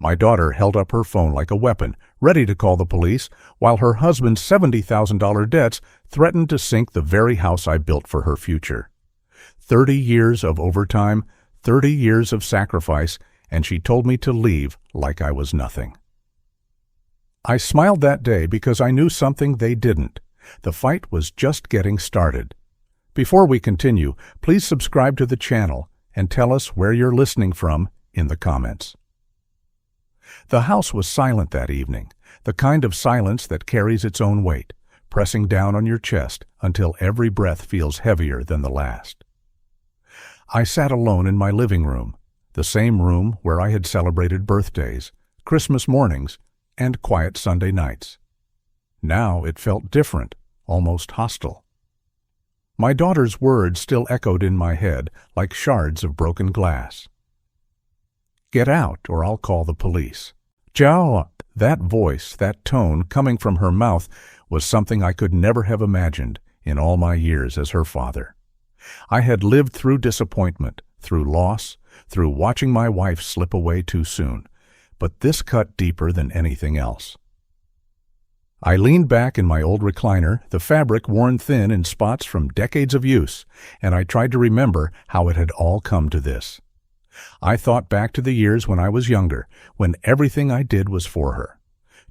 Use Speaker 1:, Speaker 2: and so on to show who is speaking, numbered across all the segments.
Speaker 1: My daughter held up her phone like a weapon, ready to call the police, while her husband's $70,000 debts threatened to sink the very house I built for her future. 30 years of overtime, 30 years of sacrifice, and she told me to leave like I was nothing. I smiled that day because I knew something they didn't. The fight was just getting started. Before we continue, please subscribe to the channel and tell us where you're listening from in the comments. The house was silent that evening, the kind of silence that carries its own weight, pressing down on your chest until every breath feels heavier than the last. I sat alone in my living room, the same room where I had celebrated birthdays, Christmas mornings, and quiet Sunday nights. Now it felt different, almost hostile. My daughter's words still echoed in my head like shards of broken glass. "Get out, or I'll call the police." Joe, that voice, that tone coming from her mouth was something I could never have imagined in all my years as her father. I had lived through disappointment, through loss, through watching my wife slip away too soon, but this cut deeper than anything else. I leaned back in my old recliner, the fabric worn thin in spots from decades of use, and I tried to remember how it had all come to this. I thought back to the years when I was younger, when everything I did was for her.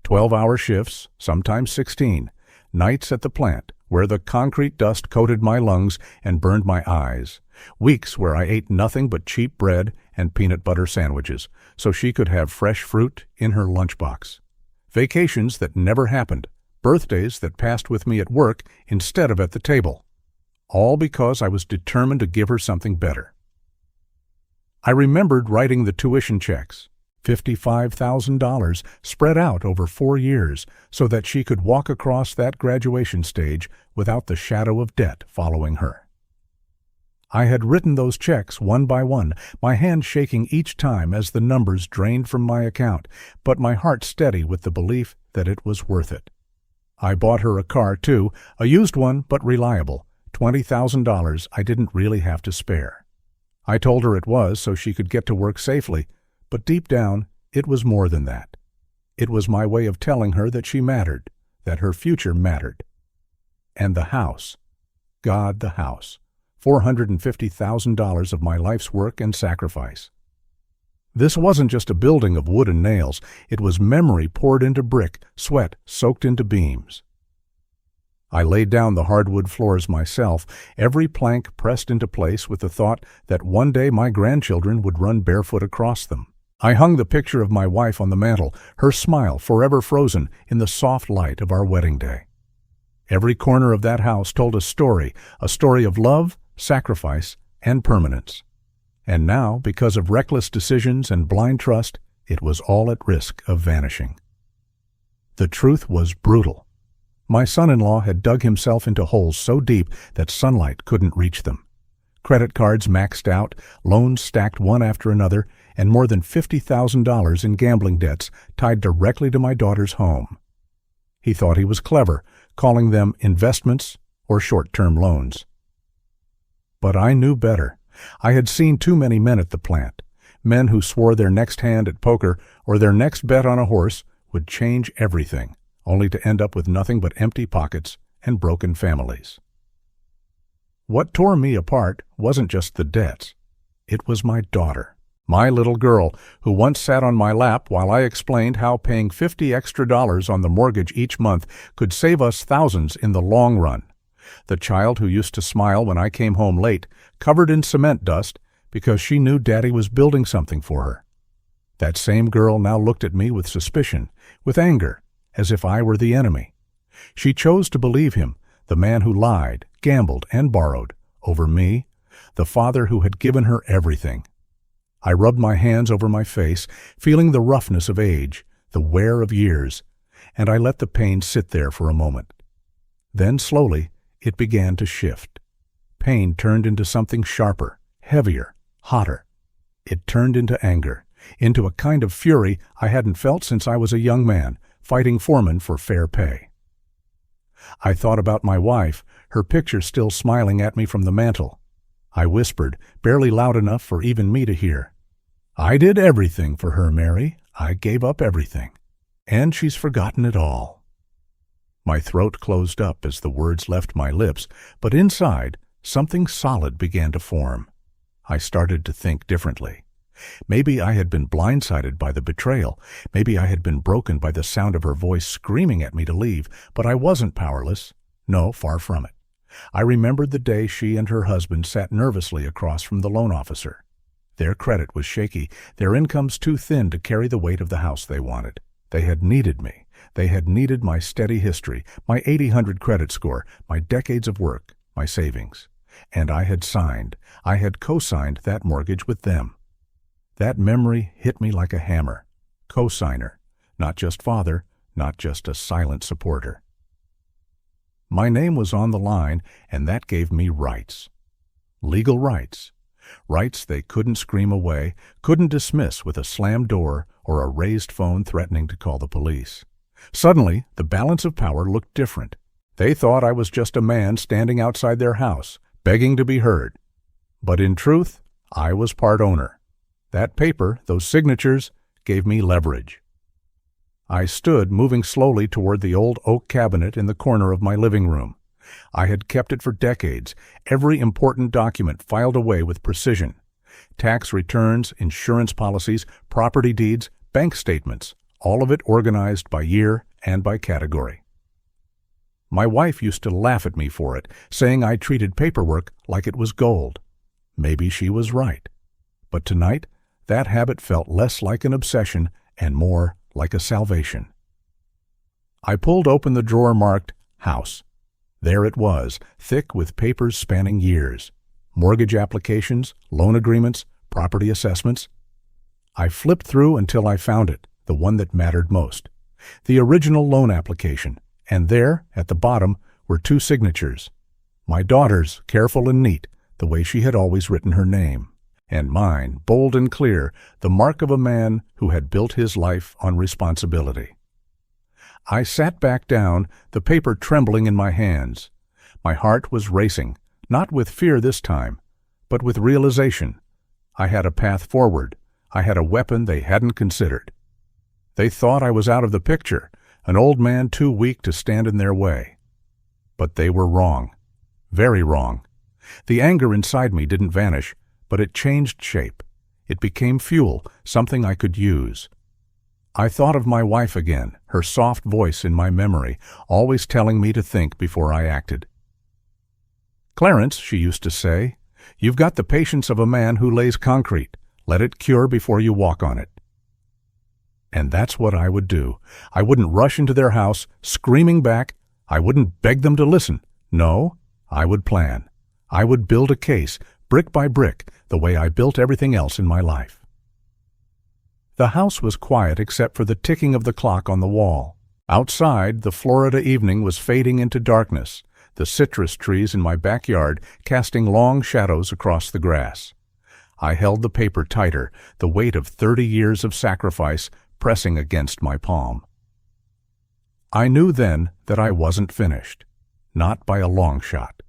Speaker 1: 12-hour shifts, sometimes 16, nights at the plant, where the concrete dust coated my lungs and burned my eyes, weeks where I ate nothing but cheap bread and peanut butter sandwiches, so she could have fresh fruit in her lunchbox. Vacations that never happened, birthdays that passed with me at work instead of at the table, all because I was determined to give her something better. I remembered writing the tuition checks, $55,000 spread out over 4 years so that she could walk across that graduation stage without the shadow of debt following her. I had written those checks one by one, my hand shaking each time as the numbers drained from my account, but my heart steady with the belief that it was worth it. I bought her a car, too, a used one but reliable, $20,000 I didn't really have to spare. I told her it was so she could get to work safely, but deep down, it was more than that. It was my way of telling her that she mattered, that her future mattered. And the house, God, the house, $450,000 of my life's work and sacrifice. This wasn't just a building of wood and nails, it was memory poured into brick, sweat soaked into beams. I laid down the hardwood floors myself, every plank pressed into place with the thought that one day my grandchildren would run barefoot across them. I hung the picture of my wife on the mantel, her smile forever frozen in the soft light of our wedding day. Every corner of that house told a story of love, sacrifice, and permanence. And now, because of reckless decisions and blind trust, it was all at risk of vanishing. The truth was brutal. My son-in-law had dug himself into holes so deep that sunlight couldn't reach them. Credit cards maxed out, loans stacked one after another, and more than $50,000 in gambling debts tied directly to my daughter's home. He thought he was clever, calling them investments or short-term loans. But I knew better. I had seen too many men at the plant, men who swore their next hand at poker or their next bet on a horse would change everything, only to end up with nothing but empty pockets and broken families. What tore me apart wasn't just the debts. It was my daughter, my little girl, who once sat on my lap while I explained how paying $50 extra on the mortgage each month could save us thousands in the long run. The child who used to smile when I came home late, covered in cement dust, because she knew Daddy was building something for her. That same girl now looked at me with suspicion, with anger, as if I were the enemy. She chose to believe him, the man who lied, gambled, and borrowed, over me, the father who had given her everything. I rubbed my hands over my face, feeling the roughness of age, the wear of years, and I let the pain sit there for a moment. Then slowly, it began to shift. Pain turned into something sharper, heavier, hotter. It turned into anger, into a kind of fury I hadn't felt since I was a young man, fighting foremen for fair pay. I thought about my wife, her picture still smiling at me from the mantel. I whispered, barely loud enough for even me to hear. "I did everything for her, Mary. I gave up everything. And she's forgotten it all. My throat closed up as the words left my lips, but inside, something solid began to form. I started to think differently. Maybe I had been blindsided by the betrayal. Maybe I had been broken by the sound of her voice screaming at me to leave, but I wasn't powerless. No, far from it. I remembered the day she and her husband sat nervously across from the loan officer. Their credit was shaky, their incomes too thin to carry the weight of the house they wanted. They had needed me. They had needed my steady history, my 800 credit score, my decades of work, my savings. And I had co-signed that mortgage with them. That memory hit me like a hammer. Co-signer, not just father, not just a silent supporter. My name was on the line, and that gave me rights. Legal rights. Rights they couldn't scream away, couldn't dismiss with a slammed door or a raised phone threatening to call the police. Suddenly, the balance of power looked different. They thought I was just a man standing outside their house, begging to be heard. But in truth, I was part owner. That paper, those signatures, gave me leverage. I stood, moving slowly toward the old oak cabinet in the corner of my living room. I had kept it for decades, every important document filed away with precision. Tax returns, insurance policies, property deeds, bank statements, all of it organized by year and by category. My wife used to laugh at me for it, saying I treated paperwork like it was gold. Maybe she was right. But tonight, that habit felt less like an obsession and more like a salvation. I pulled open the drawer marked House. There it was, thick with papers spanning years. Mortgage applications, loan agreements, property assessments. I flipped through until I found it, the one that mattered most. The original loan application, and there, at the bottom, were 2 signatures. My daughter's, careful and neat, the way she had always written her name. And mine, bold and clear, the mark of a man who had built his life on responsibility. I sat back down, the paper trembling in my hands. My heart was racing, not with fear this time, but with realization. I had a path forward. I had a weapon they hadn't considered. They thought I was out of the picture, an old man too weak to stand in their way. But they were wrong. Very wrong. The anger inside me didn't vanish, but it changed shape. It became fuel, something I could use. I thought of my wife again, her soft voice in my memory, always telling me to think before I acted. "Clarence," she used to say, "you've got the patience of a man who lays concrete. Let it cure before you walk on it." And that's what I would do. I wouldn't rush into their house, screaming back. I wouldn't beg them to listen. No, I would plan. I would build a case, brick by brick, the way I built everything else in my life. The house was quiet except for the ticking of the clock on the wall. Outside, the Florida evening was fading into darkness, the citrus trees in my backyard casting long shadows across the grass. I held the paper tighter, the weight of 30 years of sacrifice pressing against my palm. I knew then that I wasn't finished, not by a long shot.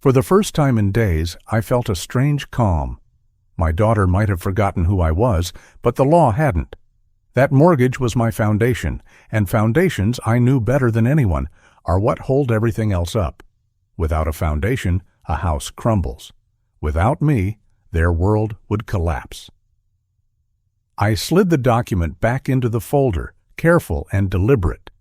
Speaker 1: For the first time in days, I felt a strange calm. My daughter might have forgotten who I was, but the law hadn't. That mortgage was my foundation, and foundations, I knew better than anyone, are what hold everything else up. Without a foundation, a house crumbles. Without me, their world would collapse. I slid the document back into the folder, careful and deliberate.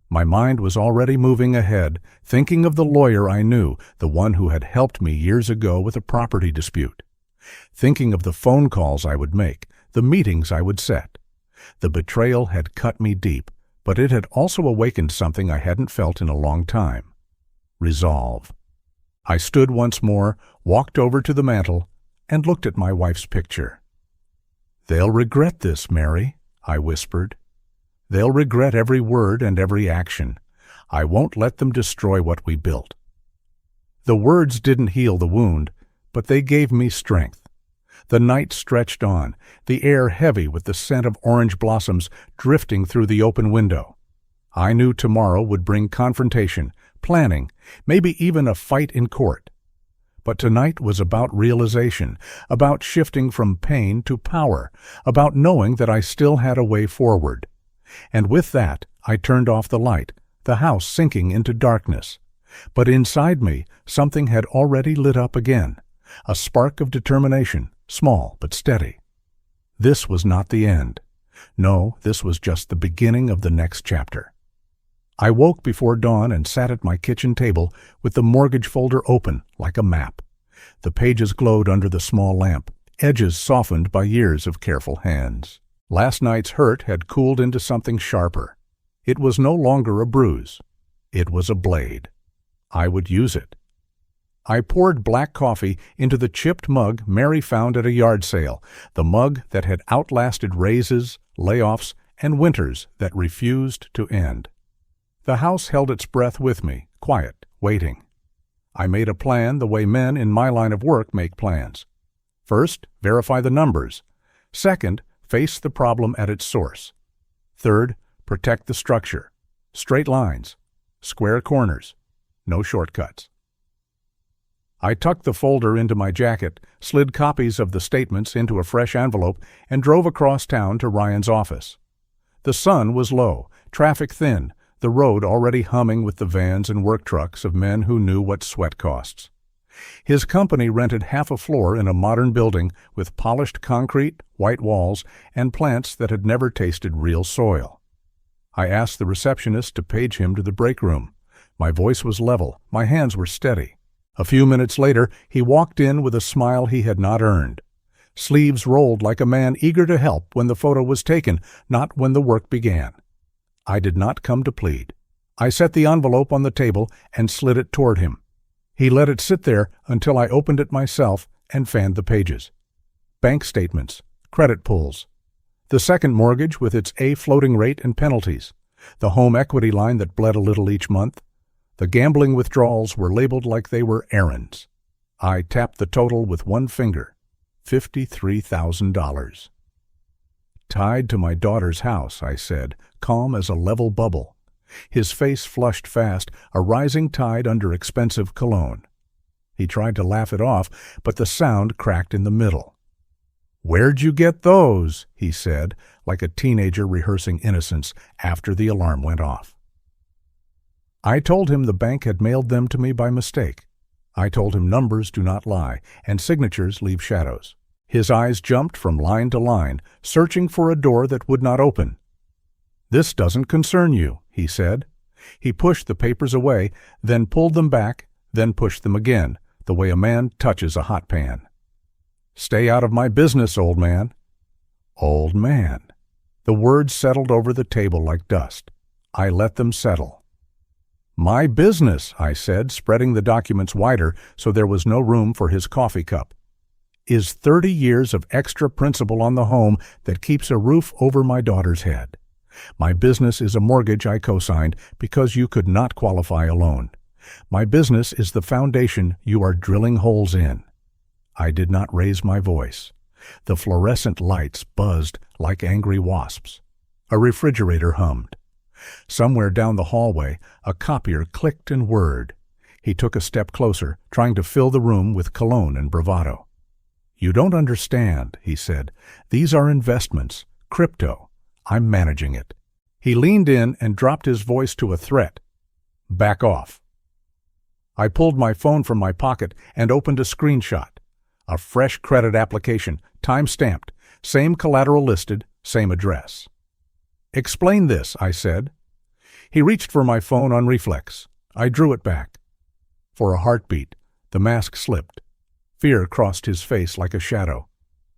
Speaker 1: My mind was already moving ahead, thinking of the lawyer I knew, the one who had helped me years ago with a property dispute. Thinking of the phone calls I would make, the meetings I would set. The betrayal had cut me deep, but it had also awakened something I hadn't felt in a long time. Resolve. I stood once more, walked over to the mantel, and looked at my wife's picture. "They'll regret this, Mary," I whispered. "They'll regret every word and every action. I won't let them destroy what we built." The words didn't heal the wound, but they gave me strength. The night stretched on, the air heavy with the scent of orange blossoms drifting through the open window. I knew tomorrow would bring confrontation, planning, maybe even a fight in court. But tonight was about realization, about shifting from pain to power, about knowing that I still had a way forward. And with that, I turned off the light, the house sinking into darkness. But inside me, something had already lit up again, a spark of determination, small but steady. This was not the end. No, this was just the beginning of the next chapter. I woke before dawn and sat at my kitchen table with the mortgage folder open like a map. The pages glowed under the small lamp, edges softened by years of careful hands. Last night's hurt had cooled into something sharper. It was no longer a bruise. It was a blade. I would use it. I poured black coffee into the chipped mug Mary found at a yard sale, the mug that had outlasted raises, layoffs, and winters that refused to end. The house held its breath with me, quiet, waiting. I made a plan the way men in my line of work make plans. First, verify the numbers. Second, face the problem at its source. Third, protect the structure. Straight lines, square corners, no shortcuts. I tucked the folder into my jacket, slid copies of the statements into a fresh envelope, and drove across town to Ryan's office. The sun was low, traffic thin, the road already humming with the vans and work trucks of men who knew what sweat costs. His company rented half a floor in a modern building with polished concrete, white walls, and plants that had never tasted real soil. I asked the receptionist to page him to the break room. My voice was level, my hands were steady. A few minutes later, he walked in with a smile he had not earned. Sleeves rolled like a man eager to help when the photo was taken, not when the work began. I did not come to plead. I set the envelope on the table and slid it toward him. He let it sit there until I opened it myself and fanned the pages. Bank statements, credit pulls. The second mortgage with its A floating rate and penalties. The home equity line that bled a little each month. The gambling withdrawals were labeled like they were errands. I tapped the total with one finger. $53,000. Tied to my daughter's house, I said, calm as a level bubble. His face flushed fast, a rising tide under expensive cologne. He tried to laugh it off, but the sound cracked in the middle. "Where'd you get those?" he said, like a teenager rehearsing innocence after the alarm went off. I told him the bank had mailed them to me by mistake. I told him numbers do not lie, and signatures leave shadows. His eyes jumped from line to line, searching for a door that would not open. "This doesn't concern you," he said. He pushed the papers away, then pulled them back, then pushed them again, the way a man touches a hot pan. "Stay out of my business, old man." Old man. The words settled over the table like dust. I let them settle. "My business," I said, spreading the documents wider so there was no room for his coffee cup, "is 30 years of extra principal on the home that keeps a roof over my daughter's head. My business is a mortgage I co-signed because you could not qualify alone. My business is the foundation you are drilling holes in." I did not raise my voice. The fluorescent lights buzzed like angry wasps. A refrigerator hummed. Somewhere down the hallway, a copier clicked and whirred. He took a step closer, trying to fill the room with cologne and bravado. "You don't understand," he said. "These are investments, crypto. I'm managing it." He leaned in and dropped his voice to a threat. "Back off." I pulled my phone from my pocket and opened a screenshot. A fresh credit application, time-stamped, same collateral listed, same address. "Explain this," I said. He reached for my phone on reflex. I drew it back. For a heartbeat, the mask slipped. Fear crossed his face like a shadow.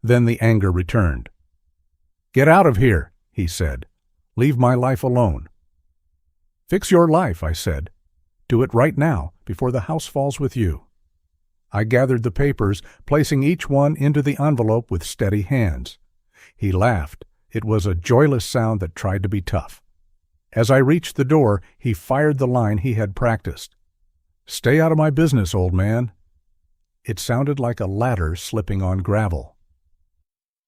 Speaker 1: Then the anger returned. "Get out of here," he said. "Leave my life alone." "Fix your life," I said. "Do it right now, before the house falls with you." I gathered the papers, placing each one into the envelope with steady hands. He laughed. It was a joyless sound that tried to be tough. As I reached the door, he fired the line he had practiced. "Stay out of my business, old man." It sounded like a ladder slipping on gravel.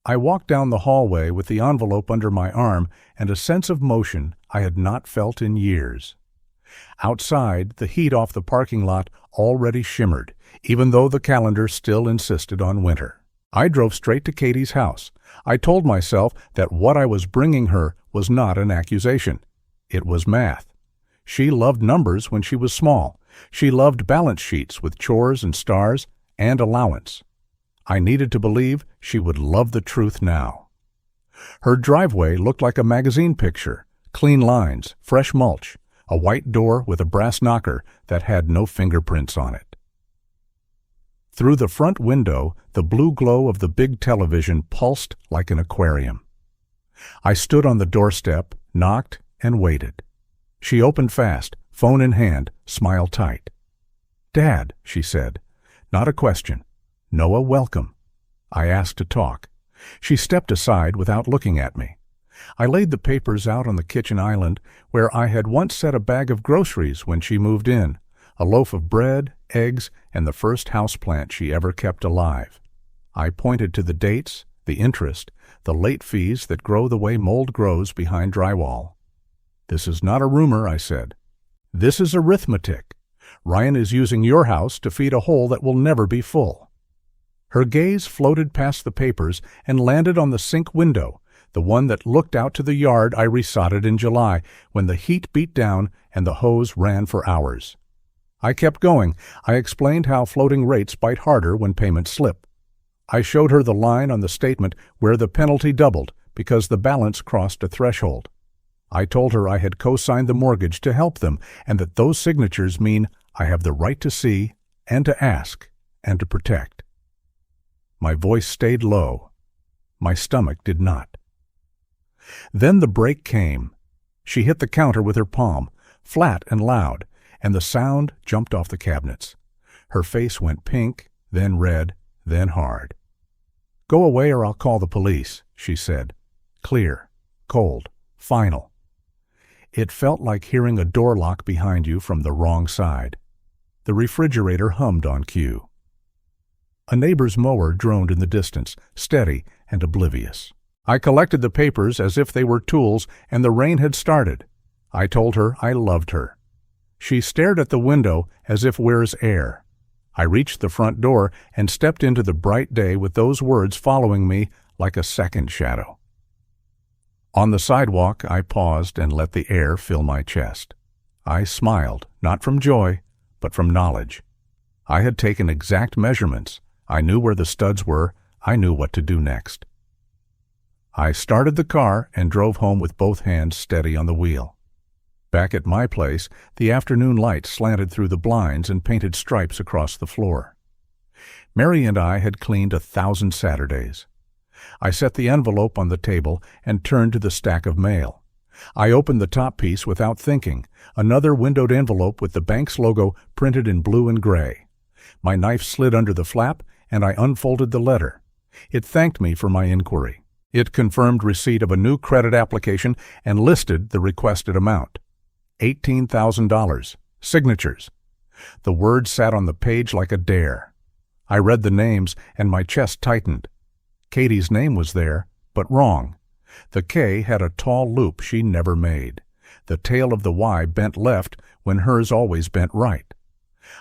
Speaker 1: I walked down the hallway with the envelope under my arm and a sense of motion I had not felt in years. Outside, the heat off the parking lot already shimmered, even though the calendar still insisted on winter. I drove straight to Katie's house. I told myself that what I was bringing her was not an accusation. It was math. She loved numbers when she was small. She loved balance sheets with chores and stars and allowance. I needed to believe she would love the truth now. Her driveway looked like a magazine picture, clean lines, fresh mulch, a white door with a brass knocker that had no fingerprints on it. Through the front window, the blue glow of the big television pulsed like an aquarium. I stood on the doorstep, knocked, and waited. She opened fast, phone in hand, smile tight. "Dad," she said. Not a question. "Noah, welcome." I asked to talk. She stepped aside without looking at me. I laid the papers out on the kitchen island where I had once set a bag of groceries when she moved in, a loaf of bread, eggs, and the first houseplant she ever kept alive. I pointed to the dates, the interest, the late fees that grow the way mold grows behind drywall. "This is not a rumor," I said. "This is arithmetic. Ryan is using your house to feed a hole that will never be full." Her gaze floated past the papers and landed on the sink window, the one that looked out to the yard I resodded in July when the heat beat down and the hose ran for hours. I kept going. I explained how floating rates bite harder when payments slip. I showed her the line on the statement where the penalty doubled because the balance crossed a threshold. I told her I had co-signed the mortgage to help them and that those signatures mean I have the right to see and to ask and to protect. My voice stayed low. My stomach did not. Then the break came. She hit the counter with her palm, flat and loud, and the sound jumped off the cabinets. Her face went pink, then red, then hard. "Go away or I'll call the police," she said. Clear, cold, final. It felt like hearing a door lock behind you from the wrong side. The refrigerator hummed on cue. A neighbor's mower droned in the distance, steady and oblivious. I collected the papers as if they were tools, and the rain had started. I told her I loved her. She stared at the window as if where's air. I reached the front door and stepped into the bright day with those words following me like a second shadow. On the sidewalk, I paused and let the air fill my chest. I smiled, not from joy, but from knowledge. I had taken exact measurements. I knew where the studs were. I knew what to do next. I started the car and drove home with both hands steady on the wheel. Back at my place, the afternoon light slanted through the blinds and painted stripes across the floor. Mary and I had cleaned 1,000 Saturdays. I set the envelope on the table and turned to the stack of mail. I opened the top piece without thinking, another windowed envelope with the bank's logo printed in blue and gray. My knife slid under the flap, and I unfolded the letter. It thanked me for my inquiry. It confirmed receipt of a new credit application and listed the requested amount. $18,000. Signatures. The words sat on the page like a dare. I read the names, and my chest tightened. Katie's name was there, but wrong. The K had a tall loop she never made. The tail of the Y bent left when hers always bent right.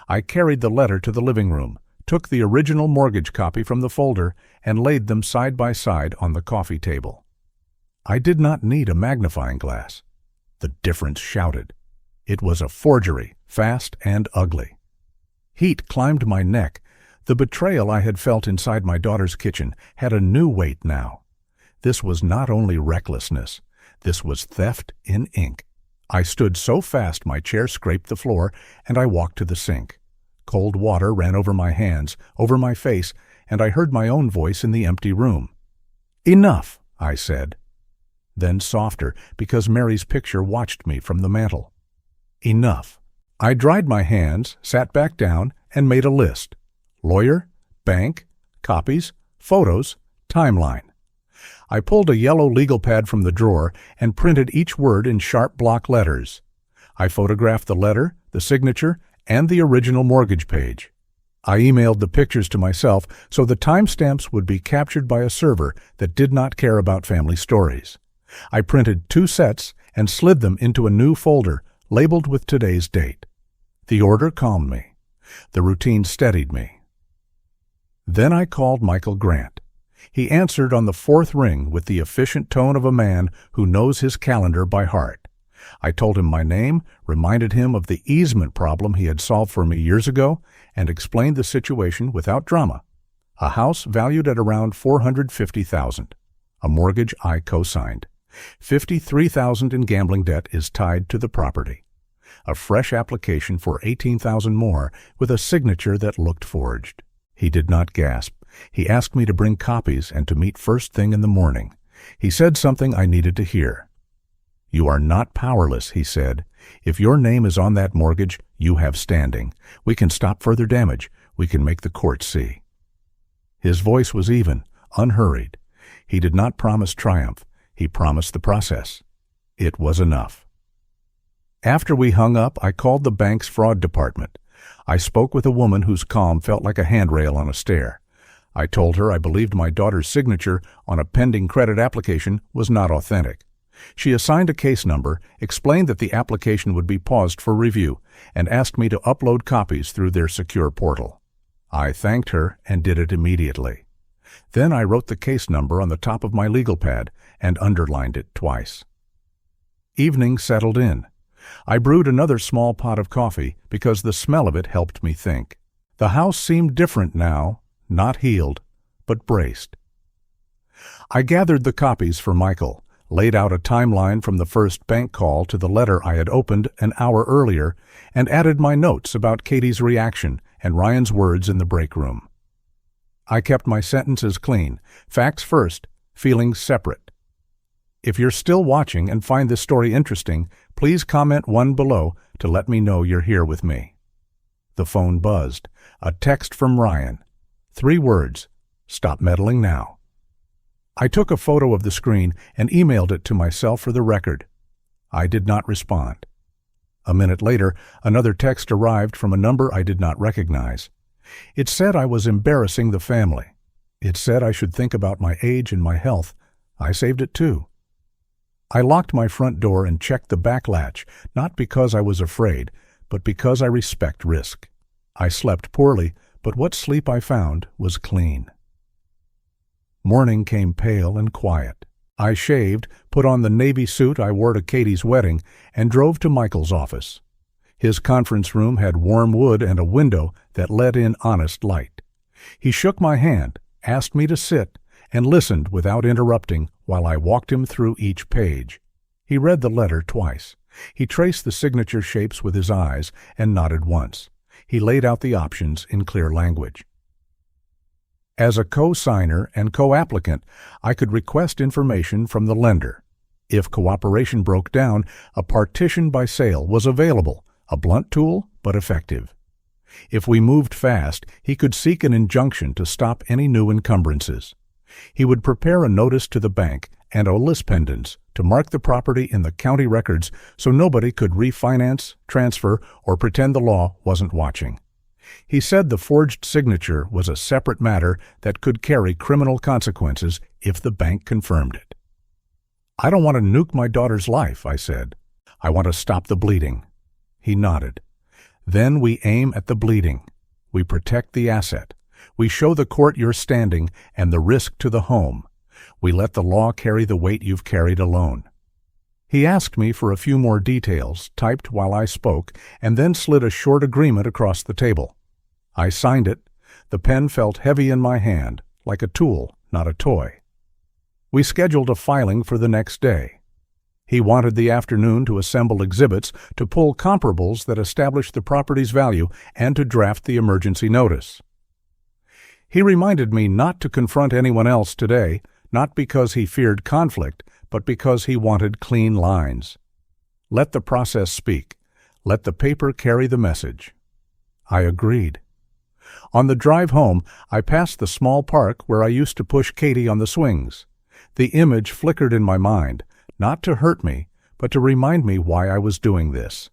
Speaker 1: I carried the letter to the living room, took the original mortgage copy from the folder, and laid them side by side on the coffee table. I did not need a magnifying glass. The difference shouted. It was a forgery, fast and ugly. Heat climbed my neck. The betrayal I had felt inside my daughter's kitchen had a new weight now. This was not only recklessness. This was theft in ink. I stood so fast my chair scraped the floor, and I walked to the sink. Cold water ran over my hands, over my face, and I heard my own voice in the empty room. "Enough," I said. Then softer, because Mary's picture watched me from the mantel. "Enough." I dried my hands, sat back down, and made a list. Lawyer, bank, copies, photos, timeline. I pulled a yellow legal pad from the drawer and printed each word in sharp block letters. I photographed the letter, the signature, and the original mortgage page. I emailed the pictures to myself so the timestamps would be captured by a server that did not care about family stories. I printed 2 sets and slid them into a new folder labeled with today's date. The order calmed me. The routine steadied me. Then I called Michael Grant. He answered on the fourth ring with the efficient tone of a man who knows his calendar by heart. I told him my name, reminded him of the easement problem he had solved for me years ago, and explained the situation without drama. A house valued at around $450,000. A mortgage I co-signed. $53,000 in gambling debt is tied to the property. A fresh application for $18,000 more with a signature that looked forged. He did not gasp. He asked me to bring copies and to meet first thing in the morning. He said something I needed to hear. "You are not powerless," he said. "If your name is on that mortgage, you have standing. We can stop further damage. We can make the court see." His voice was even, unhurried. He did not promise triumph. He promised the process. It was enough. After we hung up, I called the bank's fraud department. I spoke with a woman whose calm felt like a handrail on a stair. I told her I believed my daughter's signature on a pending credit application was not authentic. She assigned a case number, explained that the application would be paused for review, and asked me to upload copies through their secure portal. I thanked her and did it immediately. Then I wrote the case number on the top of my legal pad and underlined it twice. Evening settled in. I brewed another small pot of coffee because the smell of it helped me think. The house seemed different now, not healed, but braced. I gathered the copies for Michael, laid out a timeline from the first bank call to the letter I had opened an hour earlier, and added my notes about Katie's reaction and Ryan's words in the break room. I kept my sentences clean, facts first, feelings separate. If you're still watching and find this story interesting, please comment 1 below to let me know you're here with me. The phone buzzed. A text from Ryan. 3 words. Stop meddling now. I took a photo of the screen and emailed it to myself for the record. I did not respond. A minute later, another text arrived from a number I did not recognize. It said I was embarrassing the family. It said I should think about my age and my health. I saved it too. I locked my front door and checked the back latch, not because I was afraid, but because I respect risk. I slept poorly, but what sleep I found was clean. Morning came pale and quiet. I shaved, put on the navy suit I wore to Katie's wedding, and drove to Michael's office. His conference room had warm wood and a window that let in honest light. He shook my hand, asked me to sit, and listened without interrupting while I walked him through each page. He read the letter twice. He traced the signature shapes with his eyes and nodded once. He laid out the options in clear language. As a co-signer and co-applicant, I could request information from the lender. If cooperation broke down, a partition by sale was available, a blunt tool, but effective. If we moved fast, he could seek an injunction to stop any new encumbrances. He would prepare a notice to the bank and a list pendants to mark the property in the county records so nobody could refinance, transfer, or pretend the law wasn't watching. He said the forged signature was a separate matter that could carry criminal consequences if the bank confirmed it. "I don't want to nuke my daughter's life," I said. "I want to stop the bleeding." He nodded. "Then we aim at the bleeding. We protect the asset. We show the court your standing and the risk to the home. We let the law carry the weight you've carried alone." He asked me for a few more details, typed while I spoke, and then slid a short agreement across the table. I signed it. The pen felt heavy in my hand, like a tool, not a toy. We scheduled a filing for the next day. He wanted the afternoon to assemble exhibits, to pull comparables that established the property's value, and to draft the emergency notice. He reminded me not to confront anyone else today, not because he feared conflict, but because he wanted clean lines. Let the process speak. Let the paper carry the message. I agreed. On the drive home, I passed the small park where I used to push Katie on the swings. The image flickered in my mind, not to hurt me, but to remind me why I was doing this.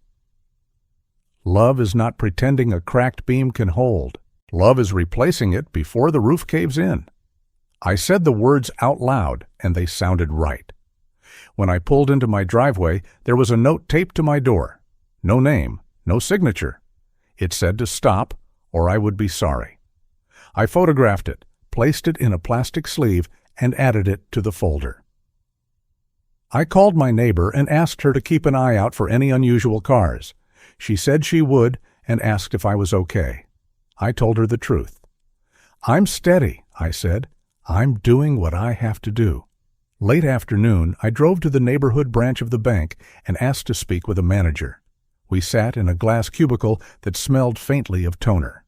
Speaker 1: Love is not pretending a cracked beam can hold. Love is replacing it before the roof caves in. I said the words out loud, and they sounded right. When I pulled into my driveway, there was a note taped to my door. No name, no signature. It said to stop, or I would be sorry. I photographed it, placed it in a plastic sleeve, and added it to the folder. I called my neighbor and asked her to keep an eye out for any unusual cars. She said she would and asked if I was okay. I told her the truth. "I'm steady," I said. "I'm doing what I have to do." Late afternoon, I drove to the neighborhood branch of the bank and asked to speak with a manager. We sat in a glass cubicle that smelled faintly of toner.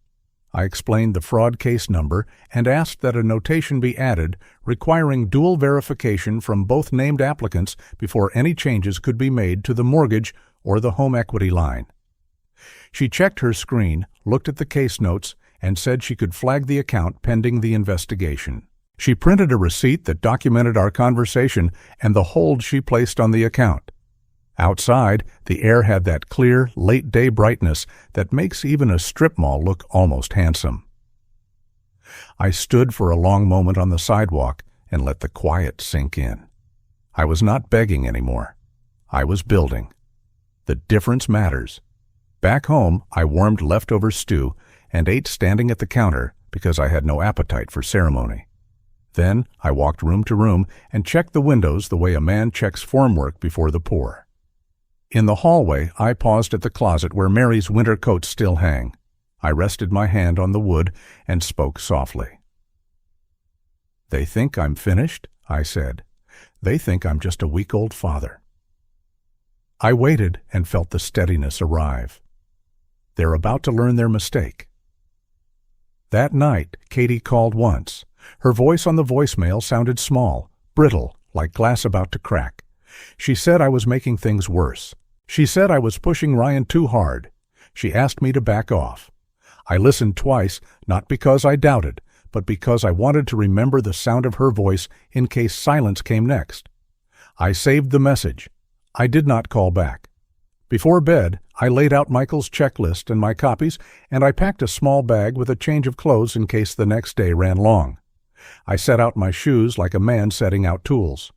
Speaker 1: I explained the fraud case number and asked that a notation be added requiring dual verification from both named applicants before any changes could be made to the mortgage or the home equity line. She checked her screen, looked at the case notes, and said she could flag the account pending the investigation. She printed a receipt that documented our conversation and the hold she placed on the account. Outside, the air had that clear, late-day brightness that makes even a strip mall look almost handsome. I stood for a long moment on the sidewalk and let the quiet sink in. I was not begging anymore. I was building. The difference matters. Back home, I warmed leftover stew and ate standing at the counter because I had no appetite for ceremony. Then I walked room to room and checked the windows the way a man checks formwork before the pour. In the hallway, I paused at the closet where Mary's winter coats still hang. I rested my hand on the wood and spoke softly. "They think I'm finished," I said. "They think I'm just a week-old father." I waited and felt the steadiness arrive. They're about to learn their mistake. That night, Katie called once. Her voice on the voicemail sounded small, brittle, like glass about to crack. She said I was making things worse. She said I was pushing Ryan too hard. She asked me to back off. I listened twice, not because I doubted, but because I wanted to remember the sound of her voice in case silence came next. I saved the message. I did not call back. Before bed, I laid out Michael's checklist and my copies, and I packed a small bag with a change of clothes in case the next day ran long. I set out my shoes like a man setting out tools.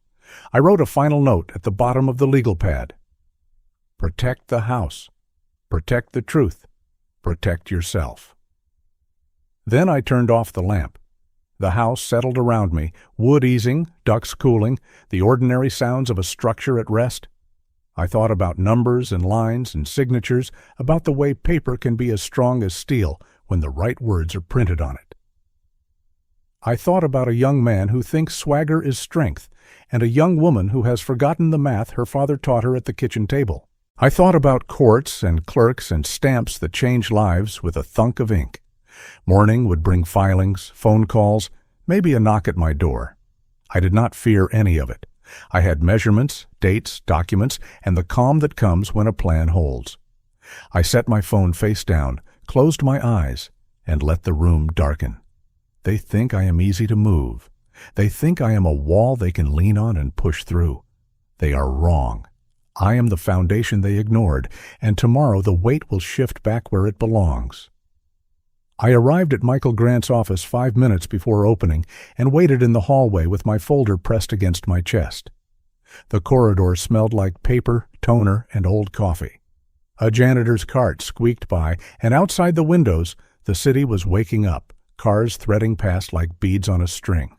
Speaker 1: I wrote a final note at the bottom of the legal pad. Protect the house. Protect the truth. Protect yourself. Then I turned off the lamp. The house settled around me, wood easing, ducts cooling, the ordinary sounds of a structure at rest. I thought about numbers and lines and signatures, about the way paper can be as strong as steel when the right words are printed on it. I thought about a young man who thinks swagger is strength, and a young woman who has forgotten the math her father taught her at the kitchen table. I thought about courts and clerks and stamps that change lives with a thunk of ink. Morning would bring filings, phone calls, maybe a knock at my door. I did not fear any of it. I had measurements, dates, documents, and the calm that comes when a plan holds. I set my phone face down, closed my eyes, and let the room darken. They think I am easy to move. They think I am a wall they can lean on and push through. They are wrong. I am the foundation they ignored, and tomorrow the weight will shift back where it belongs. I arrived at Michael Grant's office 5 minutes before opening and waited in the hallway with my folder pressed against my chest. The corridor smelled like paper, toner, and old coffee. A janitor's cart squeaked by, and outside the windows, the city was waking up, cars threading past like beads on a string.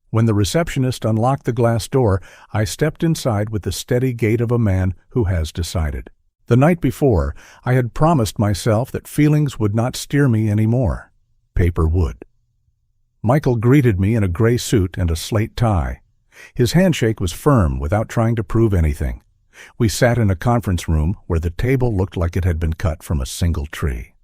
Speaker 1: When the receptionist unlocked the glass door, I stepped inside with the steady gait of a man who has decided. The night before, I had promised myself that feelings would not steer me anymore. Paper would. Michael greeted me in a gray suit and a slate tie. His handshake was firm without trying to prove anything. We sat in a conference room where the table looked like it had been cut from a single tree.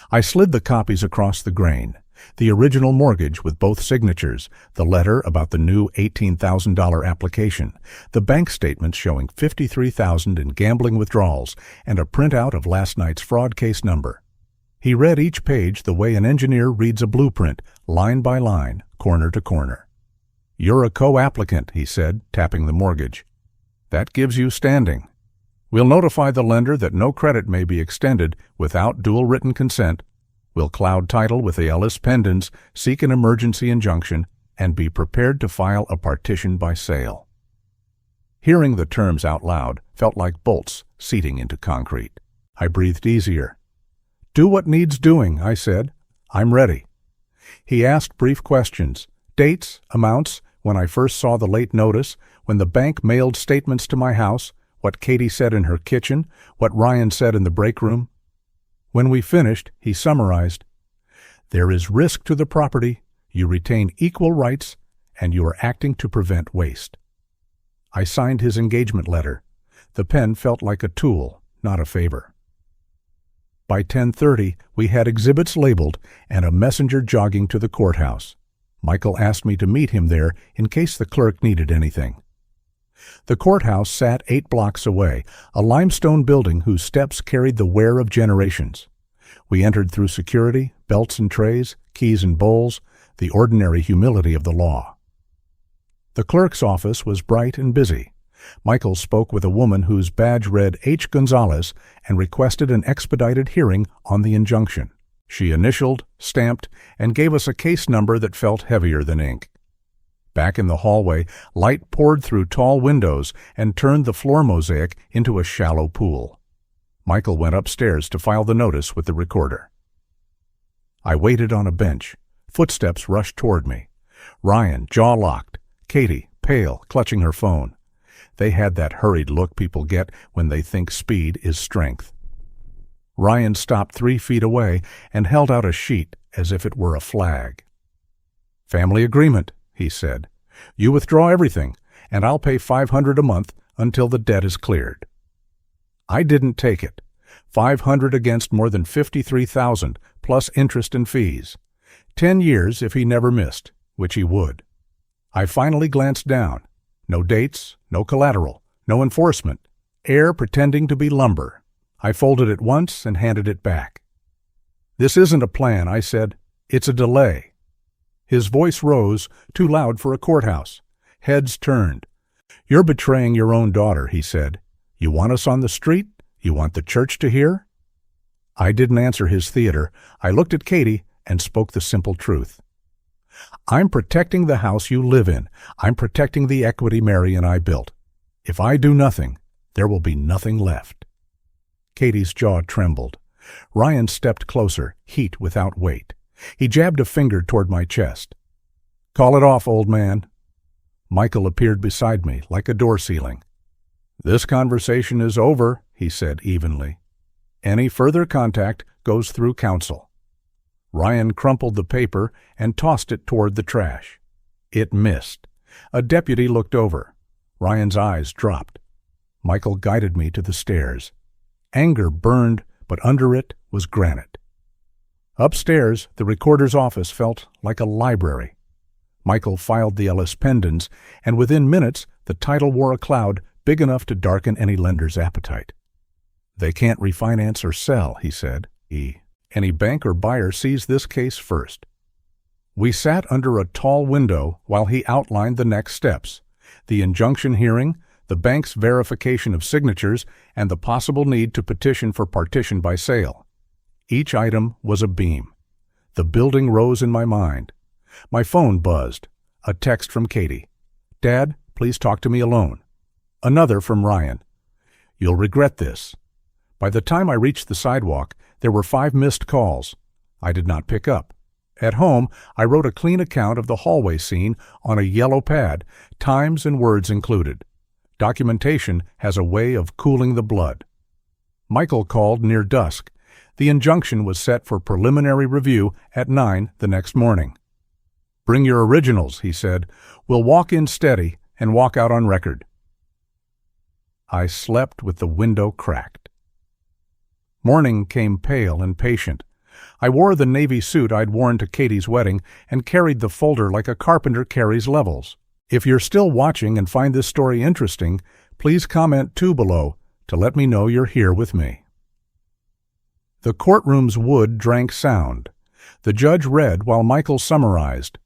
Speaker 1: I slid the copies across the grain. The original mortgage with both signatures, the letter about the new $18,000 application, the bank statements showing $53,000 in gambling withdrawals, and a printout of last night's fraud case number. He read each page the way an engineer reads a blueprint, line by line, corner to corner. "You're a co-applicant," he said, tapping the mortgage. "That gives you standing. We'll notify the lender that no credit may be extended without dual written consent. We'll cloud title with the Ellis pendants, seek an emergency injunction, and be prepared to file a partition by sale." Hearing the terms out loud felt like bolts seating into concrete. I breathed easier. "Do what needs doing," I said. "I'm ready." He asked brief questions, dates, amounts, when I first saw the late notice, when the bank mailed statements to my house, what Katie said in her kitchen, what Ryan said in the break room. When we finished, he summarized, "There is risk to the property, you retain equal rights, and you are acting to prevent waste." I signed his engagement letter. The pen felt like a tool, not a favor. By 10:30, we had exhibits labeled and a messenger jogging to the courthouse. Michael asked me to meet him there in case the clerk needed anything. The courthouse sat 8 blocks away, a limestone building whose steps carried the wear of generations. We entered through security, belts and trays, keys and bowls, the ordinary humility of the law. The clerk's office was bright and busy. Michael spoke with a woman whose badge read H. Gonzalez and requested an expedited hearing on the injunction. She initialed, stamped, and gave us a case number that felt heavier than ink. Back in the hallway, light poured through tall windows and turned the floor mosaic into a shallow pool. Michael went upstairs to file the notice with the recorder. I waited on a bench. Footsteps rushed toward me. Ryan, jaw locked. Katie, pale, clutching her phone. They had that hurried look people get when they think speed is strength. Ryan stopped 3 feet away and held out a sheet as if it were a flag. "Family agreement," he said. "You withdraw everything, and I'll pay $500 a month until the debt is cleared." I didn't take it. $500 against more than $53,000, plus interest and fees. 10 years if he never missed, which he would. I finally glanced down. No dates, no collateral, no enforcement. Air pretending to be lumber. I folded it once and handed it back. "This isn't a plan," I said. "It's a delay." His voice rose, too loud for a courthouse. Heads turned. "You're betraying your own daughter," he said. "You want us on the street? You want the church to hear?" I didn't answer his theater. I looked at Katie and spoke the simple truth. "I'm protecting the house you live in. I'm protecting the equity Mary and I built. If I do nothing, there will be nothing left." Katie's jaw trembled. Ryan stepped closer, heat without weight. He jabbed a finger toward my chest. "Call it off, old man." Michael appeared beside me, like a door ceiling. "This conversation is over," he said evenly. "Any further contact goes through counsel." Ryan crumpled the paper and tossed it toward the trash. It missed. A deputy looked over. Ryan's eyes dropped. Michael guided me to the stairs. Anger burned, but under it was granite. Upstairs, the recorder's office felt like a library. Michael filed the Ellis pendants, and within minutes the title wore a cloud big enough to darken any lender's appetite. "They can't refinance or sell," he said. "Any bank or buyer sees this case first." We sat under a tall window while he outlined the next steps: the injunction hearing, the bank's verification of signatures, and the possible need to petition for partition by sale. Each item was a beam. The building rose in my mind. My phone buzzed. A text from Katie. "Dad, please talk to me alone." Another from Ryan. "You'll regret this." By the time I reached the sidewalk, there were 5 missed calls. I did not pick up. At home, I wrote a clean account of the hallway scene on a yellow pad, times and words included. Documentation has a way of cooling the blood. Michael called near dusk. The injunction was set for preliminary review at 9 the next morning. "Bring your originals," he said. "We'll walk in steady and walk out on record." I slept with the window cracked. Morning came pale and patient. I wore the navy suit I'd worn to Katie's wedding and carried the folder like a carpenter carries levels. If you're still watching and find this story interesting, please comment 2 below to let me know you're here with me. The courtroom's wood drank sound. The judge read while Michael summarized.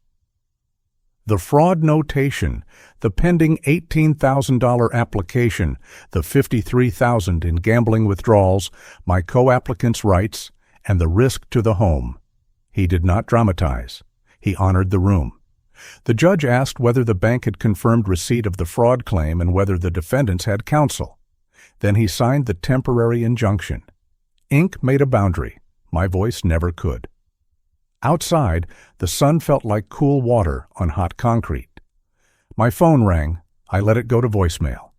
Speaker 1: The fraud notation, the pending $18,000 application, the $53,000 in gambling withdrawals, my co-applicant's rights, and the risk to the home. He did not dramatize. He honored the room. The judge asked whether the bank had confirmed receipt of the fraud claim and whether the defendants had counsel. Then he signed the temporary injunction. Ink made a boundary. My voice never could. Outside, the sun felt like cool water on hot concrete. My phone rang. I let it go to voicemail.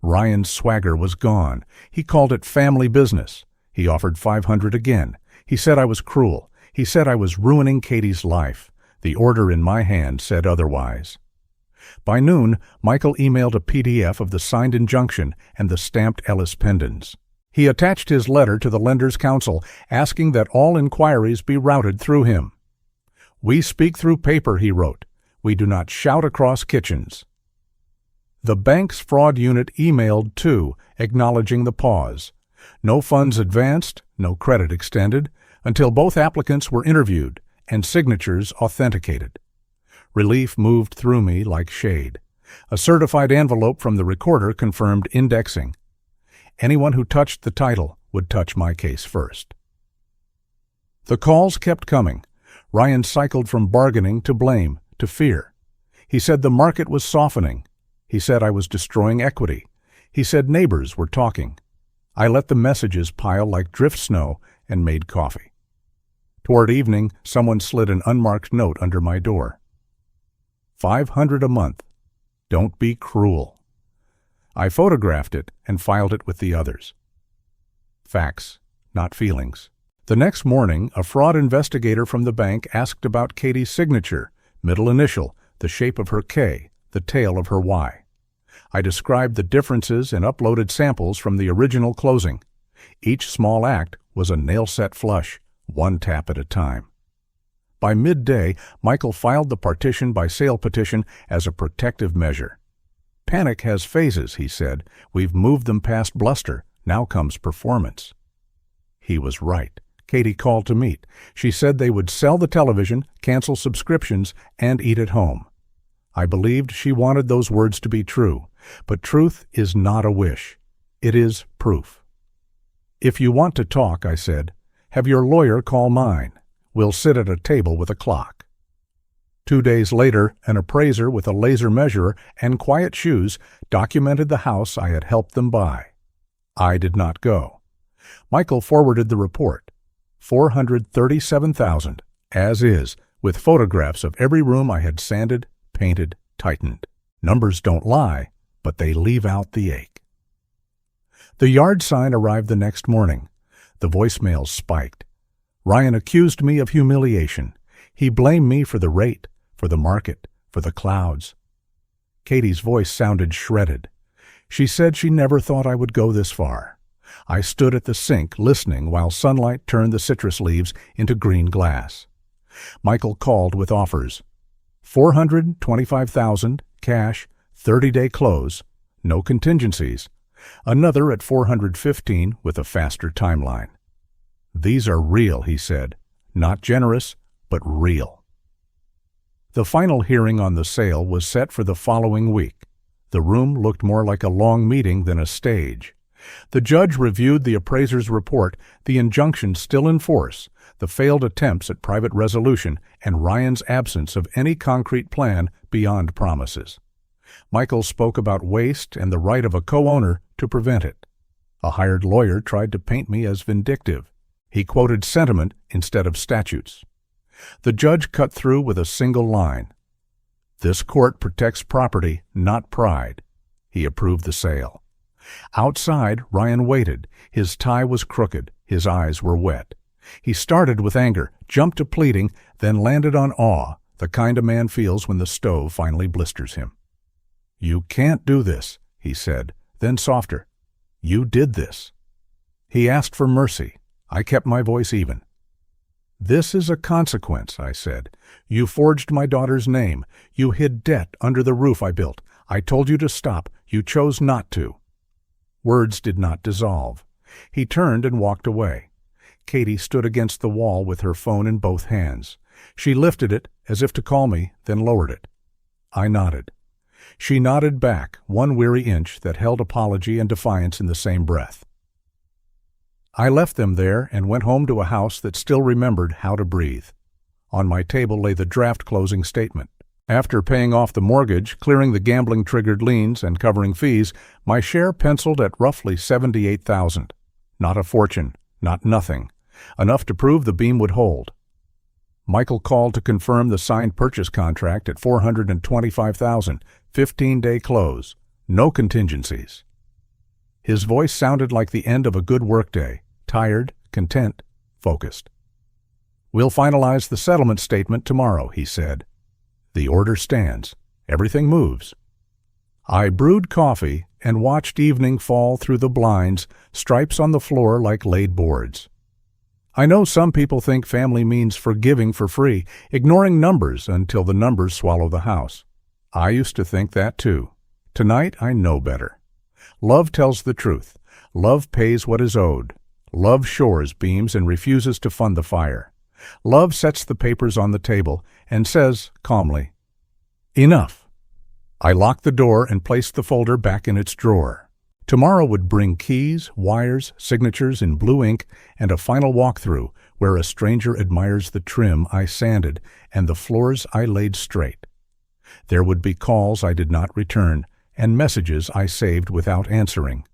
Speaker 1: Ryan's swagger was gone. He called it family business. He offered $500 again. He said I was cruel. He said I was ruining Katie's life. The order in my hand said otherwise. By noon, Michael emailed a PDF of the signed injunction and the stamped Ellis pendants. He attached his letter to the lender's counsel, asking that all inquiries be routed through him. "We speak through paper," he wrote. "We do not shout across kitchens." The bank's fraud unit emailed too, acknowledging the pause. No funds advanced, no credit extended, until both applicants were interviewed and signatures authenticated. Relief moved through me like shade. A certified envelope from the recorder confirmed indexing. Anyone who touched the title would touch my case first. The calls kept coming. Ryan cycled from bargaining to blame to fear. He said the market was softening. He said I was destroying equity. He said neighbors were talking. I let the messages pile like drift snow and made coffee. Toward evening, someone slid an unmarked note under my door. $500 a month. Don't be cruel. I photographed it and filed it with the others. Facts, not feelings. The next morning, a fraud investigator from the bank asked about Katie's signature, middle initial, the shape of her K, the tail of her Y. I described the differences and uploaded samples from the original closing. Each small act was a nail-set flush, one tap at a time. By midday, Michael filed the partition by sale petition as a protective measure. "Panic has phases," he said. "We've moved them past bluster. Now comes performance." He was right. Katie called to meet. She said they would sell the television, cancel subscriptions, and eat at home. I believed she wanted those words to be true, but truth is not a wish. It is proof. "If you want to talk," I said, "have your lawyer call mine. We'll sit at a table with a clock." 2 days later, an appraiser with a laser measurer and quiet shoes documented the house I had helped them buy. I did not go. Michael forwarded the report. $437,000, as is, with photographs of every room I had sanded, painted, tightened. Numbers don't lie, but they leave out the ache. The yard sign arrived the next morning. The voicemails spiked. Ryan accused me of humiliation. He blamed me for the rate, for the market, for the clouds. Katie's voice sounded shredded. She said she never thought I would go this far. I stood at the sink listening while sunlight turned the citrus leaves into green glass. Michael called with offers. $425,000, cash, 30-day close, no contingencies. Another at $415 with a faster timeline. "These are real," he said. "Not generous, but real." The final hearing on the sale was set for the following week. The room looked more like a long meeting than a stage. The judge reviewed the appraiser's report, the injunction still in force, the failed attempts at private resolution, and Ryan's absence of any concrete plan beyond promises. Michael spoke about waste and the right of a co-owner to prevent it. A hired lawyer tried to paint me as vindictive. He quoted sentiment instead of statutes. The judge cut through with a single line. "This court protects property, not pride." He approved the sale. Outside, Ryan waited. His tie was crooked. His eyes were wet. He started with anger, jumped to pleading, then landed on awe, the kind a man feels when the stove finally blisters him. "You can't do this," he said, then softer. "You did this." He asked for mercy. I kept my voice even. "This is a consequence," I said. "You forged my daughter's name. You hid debt under the roof I built. I told you to stop. You chose not to." Words did not dissolve. He turned and walked away. Katie stood against the wall with her phone in both hands. She lifted it as if to call me, then lowered it. I nodded. She nodded back, one weary inch that held apology and defiance in the same breath. I left them there and went home to a house that still remembered how to breathe. On my table lay the draft closing statement. After paying off the mortgage, clearing the gambling-triggered liens, and covering fees, my share penciled at roughly $78,000. Not a fortune, not nothing, enough to prove the beam would hold. Michael called to confirm the signed purchase contract at $425,000, 15-day close, no contingencies. His voice sounded like the end of a good workday, tired, content, focused. "We'll finalize the settlement statement tomorrow," he said. "The order stands. Everything moves." I brewed coffee and watched evening fall through the blinds, stripes on the floor like laid boards. I know some people think family means forgiving for free, ignoring numbers until the numbers swallow the house. I used to think that too. Tonight I know better. Love tells the truth. Love pays what is owed. Love shores beams and refuses to fund the fire. Love sets the papers on the table and says calmly, "Enough." I locked the door and placed the folder back in its drawer. Tomorrow would bring keys, wires, signatures in blue ink, and a final walkthrough where a stranger admires the trim I sanded and the floors I laid straight. There would be calls I did not return and messages I saved without answering.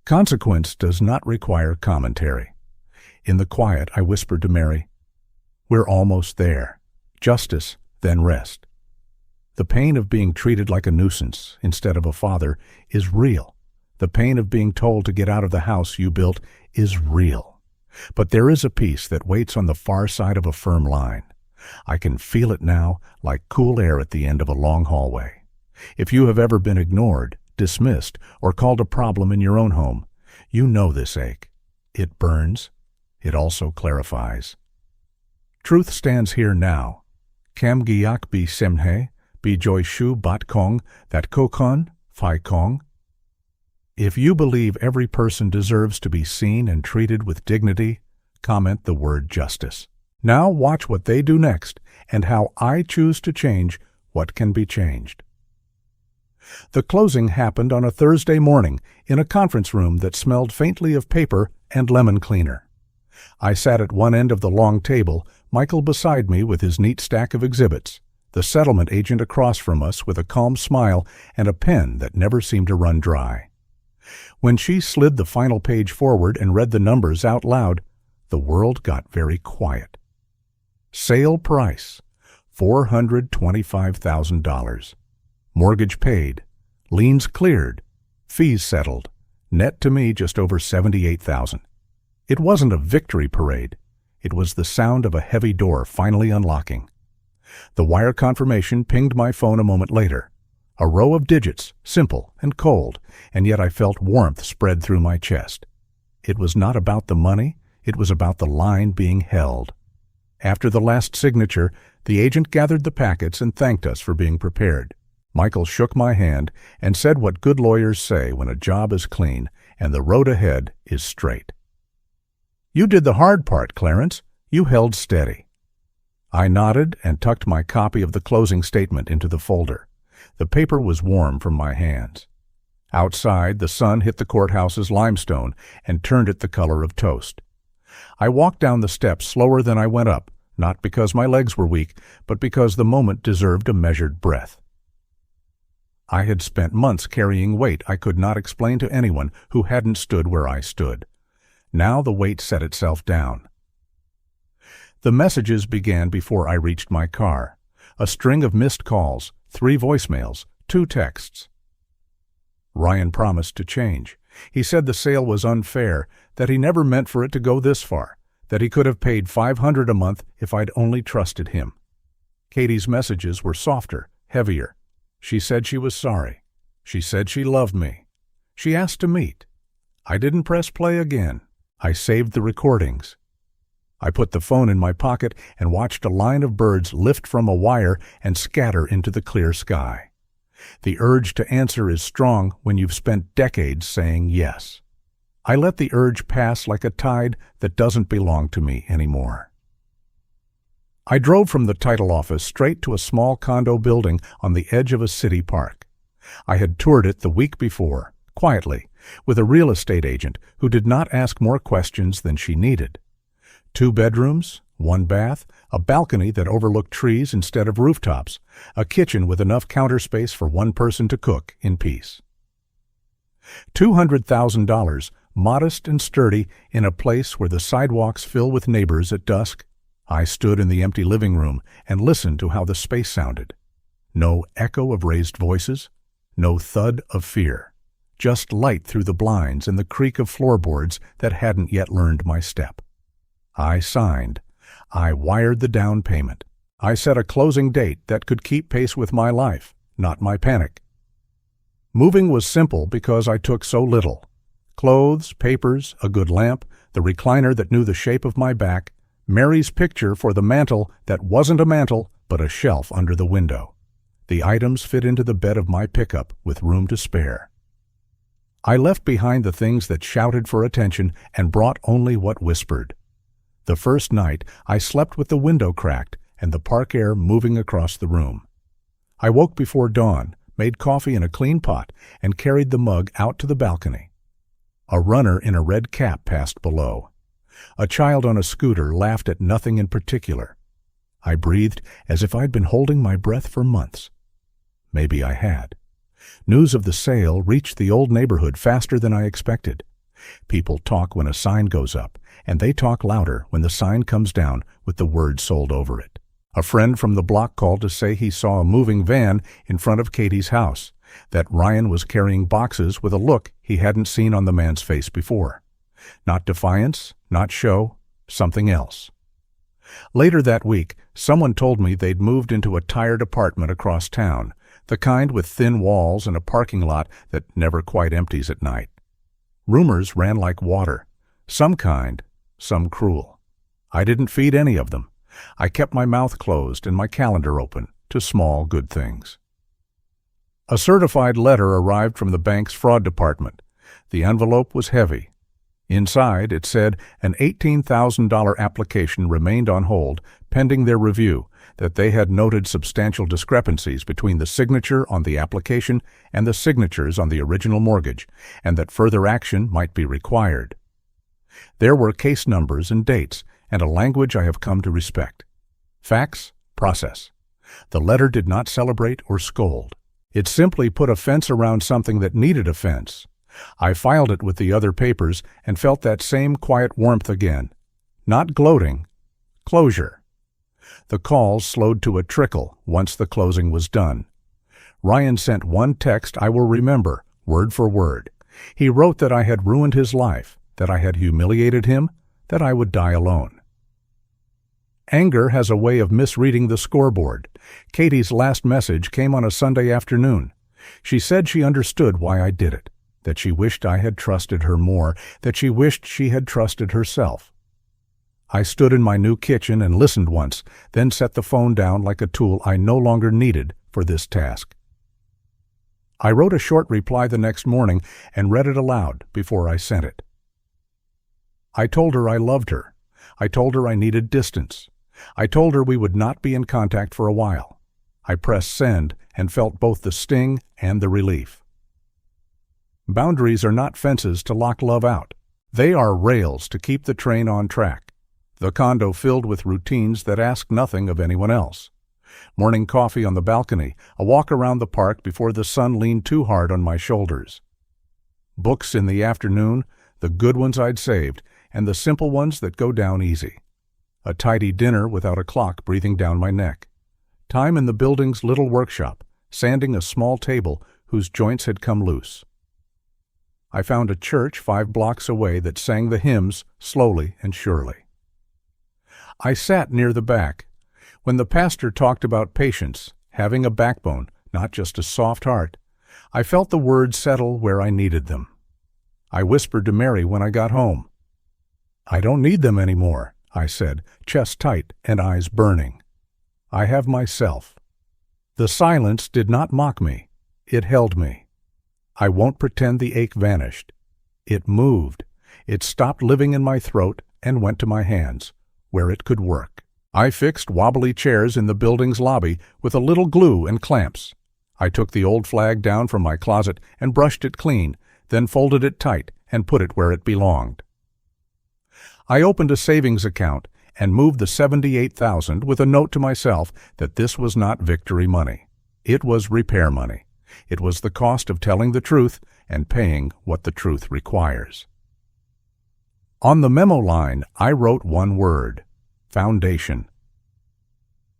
Speaker 1: Consequence does not require commentary. In the quiet, I whispered to Mary, "We're almost there. Justice, then rest." The pain of being treated like a nuisance instead of a father is real. The pain of being told to get out of the house you built is real. But there is a peace that waits on the far side of a firm line. I can feel it now, like cool air at the end of a long hallway. If you have ever been ignored, dismissed, or called a problem in your own home, you know this ache. It burns. It also clarifies. Truth stands here now. Kam giyak bi semhe, bi joy shu bat kong, that kokon, phi kong. If you believe every person deserves to be seen and treated with dignity, comment the word justice. Now watch what they do next and how I choose to change what can be changed. The closing happened on a Thursday morning in a conference room that smelled faintly of paper and lemon cleaner. I sat at one end of the long table, Michael beside me with his neat stack of exhibits, the settlement agent across from us with a calm smile and a pen that never seemed to run dry. When she slid the final page forward and read the numbers out loud, the world got very quiet. Sale price, $425,000. Mortgage paid, liens cleared, fees settled, net to me just over $78,000. It wasn't a victory parade. It was the sound of a heavy door finally unlocking. The wire confirmation pinged my phone a moment later. A row of digits, simple and cold, and yet I felt warmth spread through my chest. It was not about the money, it was about the line being held. After the last signature, the agent gathered the packets and thanked us for being prepared. Michael shook my hand and said what good lawyers say when a job is clean and the road ahead is straight. "You did the hard part, Clarence. You held steady." I nodded and tucked my copy of the closing statement into the folder. The paper was warm from my hands. Outside, the sun hit the courthouse's limestone and turned it the color of toast. I walked down the steps slower than I went up, not because my legs were weak, but because the moment deserved a measured breath. I had spent months carrying weight I could not explain to anyone who hadn't stood where I stood. Now the weight set itself down. The messages began before I reached my car. A string of missed calls, 3 voicemails, 2 texts. Ryan promised to change. He said the sale was unfair, that he never meant for it to go this far, that he could have paid $500 a month if I'd only trusted him. Katie's messages were softer, heavier. She said she was sorry. She said she loved me. She asked to meet. I didn't press play again. I saved the recordings. I put the phone in my pocket and watched a line of birds lift from a wire and scatter into the clear sky. The urge to answer is strong when you've spent decades saying yes. I let the urge pass like a tide that doesn't belong to me anymore. I drove from the title office straight to a small condo building on the edge of a city park. I had toured it the week before, quietly, with a real estate agent who did not ask more questions than she needed. 2 bedrooms, 1 bath, a balcony that overlooked trees instead of rooftops, a kitchen with enough counter space for 1 person to cook in peace. $200,000 Modest and sturdy, in a place where the sidewalks fill with neighbors at dusk, I stood in the empty living room and listened to how the space sounded. No echo of raised voices, no thud of fear, just light through the blinds and the creak of floorboards that hadn't yet learned my step. I signed. I wired the down payment. I set a closing date that could keep pace with my life, not my panic. Moving was simple because I took so little. Clothes, papers, a good lamp, the recliner that knew the shape of my back, Mary's picture for the mantel that wasn't a mantel but a shelf under the window. The items fit into the bed of my pickup with room to spare. I left behind the things that shouted for attention and brought only what whispered. The first night, I slept with the window cracked and the park air moving across the room. I woke before dawn, made coffee in a clean pot, and carried the mug out to the balcony. A runner in a red cap passed below. A child on a scooter laughed at nothing in particular. I breathed as if I'd been holding my breath for months. Maybe I had. News of the sale reached the old neighborhood faster than I expected. People talk when a sign goes up, and they talk louder when the sign comes down with the word sold over it. A friend from the block called to say he saw a moving van in front of Katie's house, that Ryan was carrying boxes with a look he hadn't seen on the man's face before. Not defiance, not show, something else. Later that week, someone told me they'd moved into a tired apartment across town, the kind with thin walls and a parking lot that never quite empties at night. Rumors ran like water, some kind, some cruel. I didn't feed any of them. I kept my mouth closed and my calendar open to small good things. A certified letter arrived from the bank's fraud department. The envelope was heavy. Inside, it said an $18,000 application remained on hold pending their review, that they had noted substantial discrepancies between the signature on the application and the signatures on the original mortgage, and that further action might be required. There were case numbers and dates, and a language I have come to respect. Facts, process. The letter did not celebrate or scold. It simply put a fence around something that needed a fence. I filed it with the other papers and felt that same quiet warmth again. Not gloating, closure. The calls slowed to a trickle once the closing was done. Ryan sent one text I will remember, word for word. He wrote that I had ruined his life, that I had humiliated him, that I would die alone. Anger has a way of misreading the scoreboard. Katie's last message came on a Sunday afternoon. She said she understood why I did it, that she wished I had trusted her more, that she wished she had trusted herself. I stood in my new kitchen and listened once, then set the phone down like a tool I no longer needed for this task. I wrote a short reply the next morning and read it aloud before I sent it. I told her I loved her. I told her I needed distance. I told her we would not be in contact for a while. I pressed send and felt both the sting and the relief. Boundaries are not fences to lock love out. They are rails to keep the train on track. The condo filled with routines that ask nothing of anyone else. Morning coffee on the balcony, a walk around the park before the sun leaned too hard on my shoulders. Books in the afternoon, the good ones I'd saved, and the simple ones that go down easy. A tidy dinner without a clock breathing down my neck. Time in the building's little workshop, sanding a small table whose joints had come loose. I found a church 5 blocks away that sang the hymns slowly and surely. I sat near the back. When the pastor talked about patience, having a backbone, not just a soft heart, I felt the words settle where I needed them. I whispered to Mary when I got home. I don't need them anymore, I said, chest tight and eyes burning. I have myself. The silence did not mock me. It held me. I won't pretend the ache vanished. It moved. It stopped living in my throat and went to my hands, where it could work. I fixed wobbly chairs in the building's lobby with a little glue and clamps. I took the old flag down from my closet and brushed it clean, then folded it tight and put it where it belonged. I opened a savings account and moved the $78,000 with a note to myself that this was not victory money. It was repair money. It was the cost of telling the truth and paying what the truth requires. On the memo line, I wrote one word: foundation.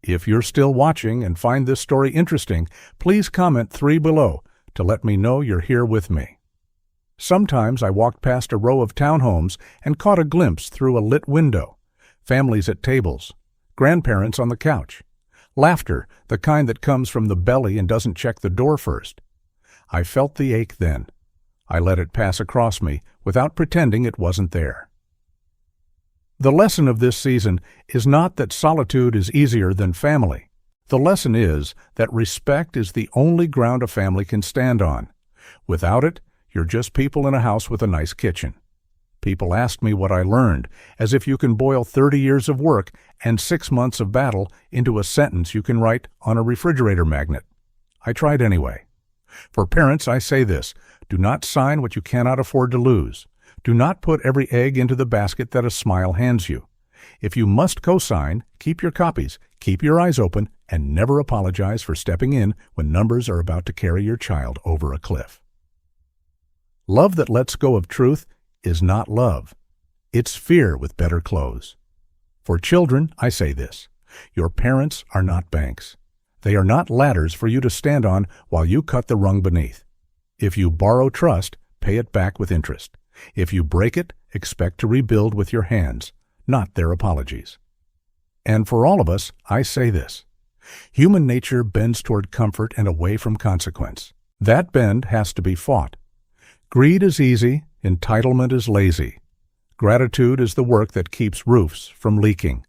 Speaker 1: If you're still watching and find this story interesting, please comment 3 below to let me know you're here with me. Sometimes I walked past a row of townhomes and caught a glimpse through a lit window. Families at tables, grandparents on the couch, laughter, the kind that comes from the belly and doesn't check the door first. I felt the ache then. I let it pass across me without pretending it wasn't there. The lesson of this season is not that solitude is easier than family. The lesson is that respect is the only ground a family can stand on. Without it, you're just people in a house with a nice kitchen. People ask me what I learned, as if you can boil 30 years of work and 6 months of battle into a sentence you can write on a refrigerator magnet. I tried anyway. For parents, I say this: do not sign what you cannot afford to lose. Do not put every egg into the basket that a smile hands you. If you must co-sign, keep your copies, keep your eyes open, and never apologize for stepping in when numbers are about to carry your child over a cliff. Love that lets go of truth is not love. It's fear with better clothes. For children, I say this: your parents are not banks. They are not ladders for you to stand on while you cut the rung beneath. If you borrow trust, pay it back with interest. If you break it, expect to rebuild with your hands, not their apologies. And for all of us, I say this: human nature bends toward comfort and away from consequence. That bend has to be fought. Greed is easy, entitlement is lazy. Gratitude is the work that keeps roofs from leaking.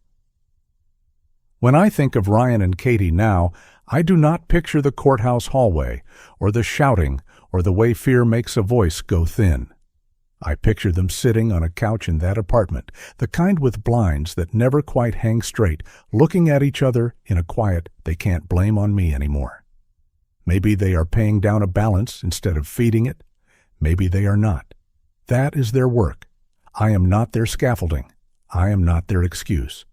Speaker 1: When I think of Ryan and Katie now, I do not picture the courthouse hallway, or the shouting, or the way fear makes a voice go thin. I picture them sitting on a couch in that apartment, the kind with blinds that never quite hang straight, looking at each other in a quiet they can't blame on me anymore. Maybe they are paying down a balance instead of feeding it. Maybe they are not. That is their work. I am not their scaffolding. I am not their excuse.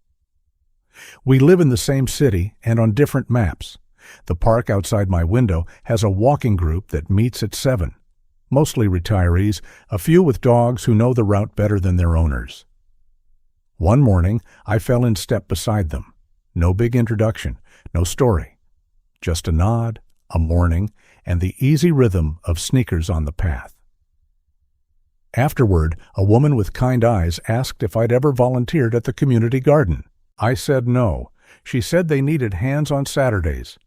Speaker 1: We live in the same city and on different maps. The park outside my window has a walking group that meets at 7. Mostly retirees, a few with dogs who know the route better than their owners. One morning, I fell in step beside them. No big introduction, no story. Just a nod, a morning, and the easy rhythm of sneakers on the path. Afterward, a woman with kind eyes asked if I'd ever volunteered at the community garden. I said no. She said they needed hands on Saturdays.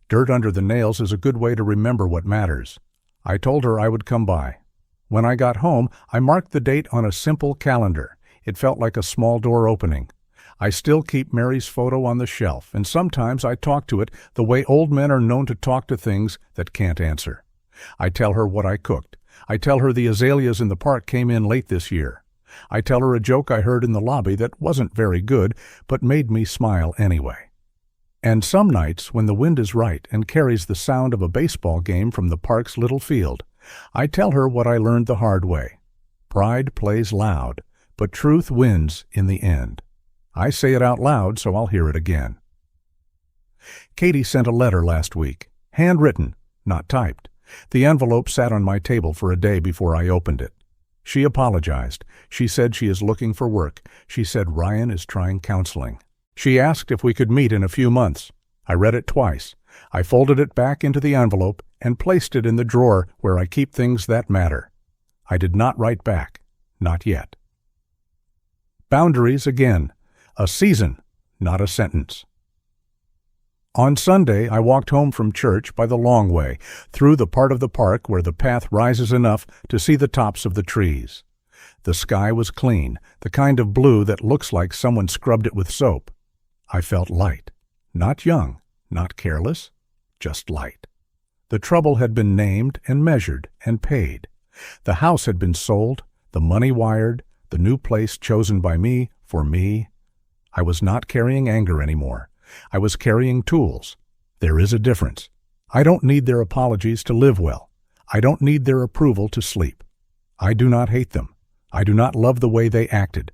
Speaker 1: Dirt under the nails is a good way to remember what matters. I told her I would come by. When I got home, I marked the date on a simple calendar. It felt like a small door opening. I still keep Mary's photo on the shelf, and sometimes I talk to it the way old men are known to talk to things that can't answer. I tell her what I cooked. I tell her the azaleas in the park came in late this year. I tell her a joke I heard in the lobby that wasn't very good, but made me smile anyway. And some nights, when the wind is right and carries the sound of a baseball game from the park's little field, I tell her what I learned the hard way. Pride plays loud, but truth wins in the end. I say it out loud, so I'll hear it again. Katie sent a letter last week, handwritten, not typed. The envelope sat on my table for a day before I opened it. She apologized. She said she is looking for work. She said Ryan is trying counseling. She asked if we could meet in a few months. I read it twice. I folded it back into the envelope and placed it in the drawer where I keep things that matter. I did not write back. Not yet. Boundaries again. A season, not a sentence. On Sunday, I walked home from church by the long way, through the part of the park where the path rises enough to see the tops of the trees. The sky was clean, the kind of blue that looks like someone scrubbed it with soap. I felt light. Not young, not careless, just light. The trouble had been named and measured and paid. The house had been sold, the money wired, the new place chosen by me for me. I was not carrying anger anymore. I was carrying tools. There is a difference. I don't need their apologies to live well. I don't need their approval to sleep. I do not hate them. I do not love the way they acted.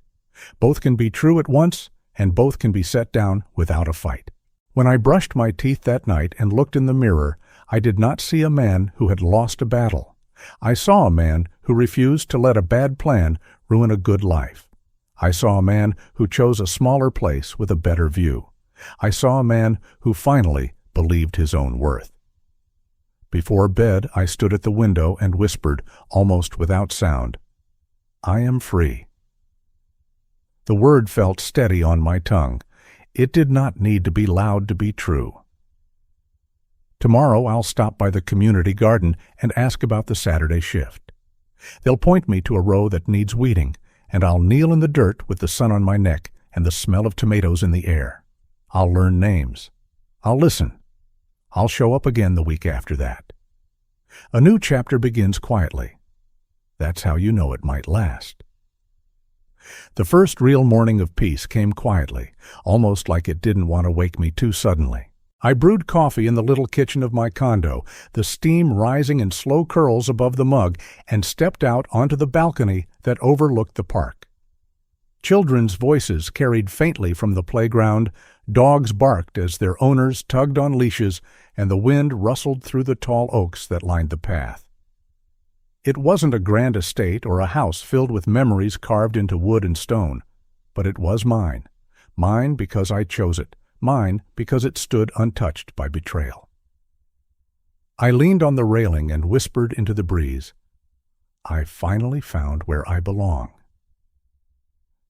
Speaker 1: Both can be true at once, and both can be set down without a fight. When I brushed my teeth that night and looked in the mirror, I did not see a man who had lost a battle. I saw a man who refused to let a bad plan ruin a good life. I saw a man who chose a smaller place with a better view. I saw a man who finally believed his own worth. Before bed, I stood at the window and whispered, almost without sound, "I am free." The word felt steady on my tongue. It did not need to be loud to be true. Tomorrow I'll stop by the community garden and ask about the Saturday shift. They'll point me to a row that needs weeding, and I'll kneel in the dirt with the sun on my neck and the smell of tomatoes in the air. I'll learn names. I'll listen. I'll show up again the week after that. A new chapter begins quietly. That's how you know it might last. The first real morning of peace came quietly, almost like it didn't want to wake me too suddenly. I brewed coffee in the little kitchen of my condo, the steam rising in slow curls above the mug, and stepped out onto the balcony that overlooked the park. Children's voices carried faintly from the playground, dogs barked as their owners tugged on leashes, and the wind rustled through the tall oaks that lined the path. It wasn't a grand estate or a house filled with memories carved into wood and stone, but it was mine. Mine because I chose it. Mine because it stood untouched by betrayal. I leaned on the railing and whispered into the breeze, "I finally found where I belong."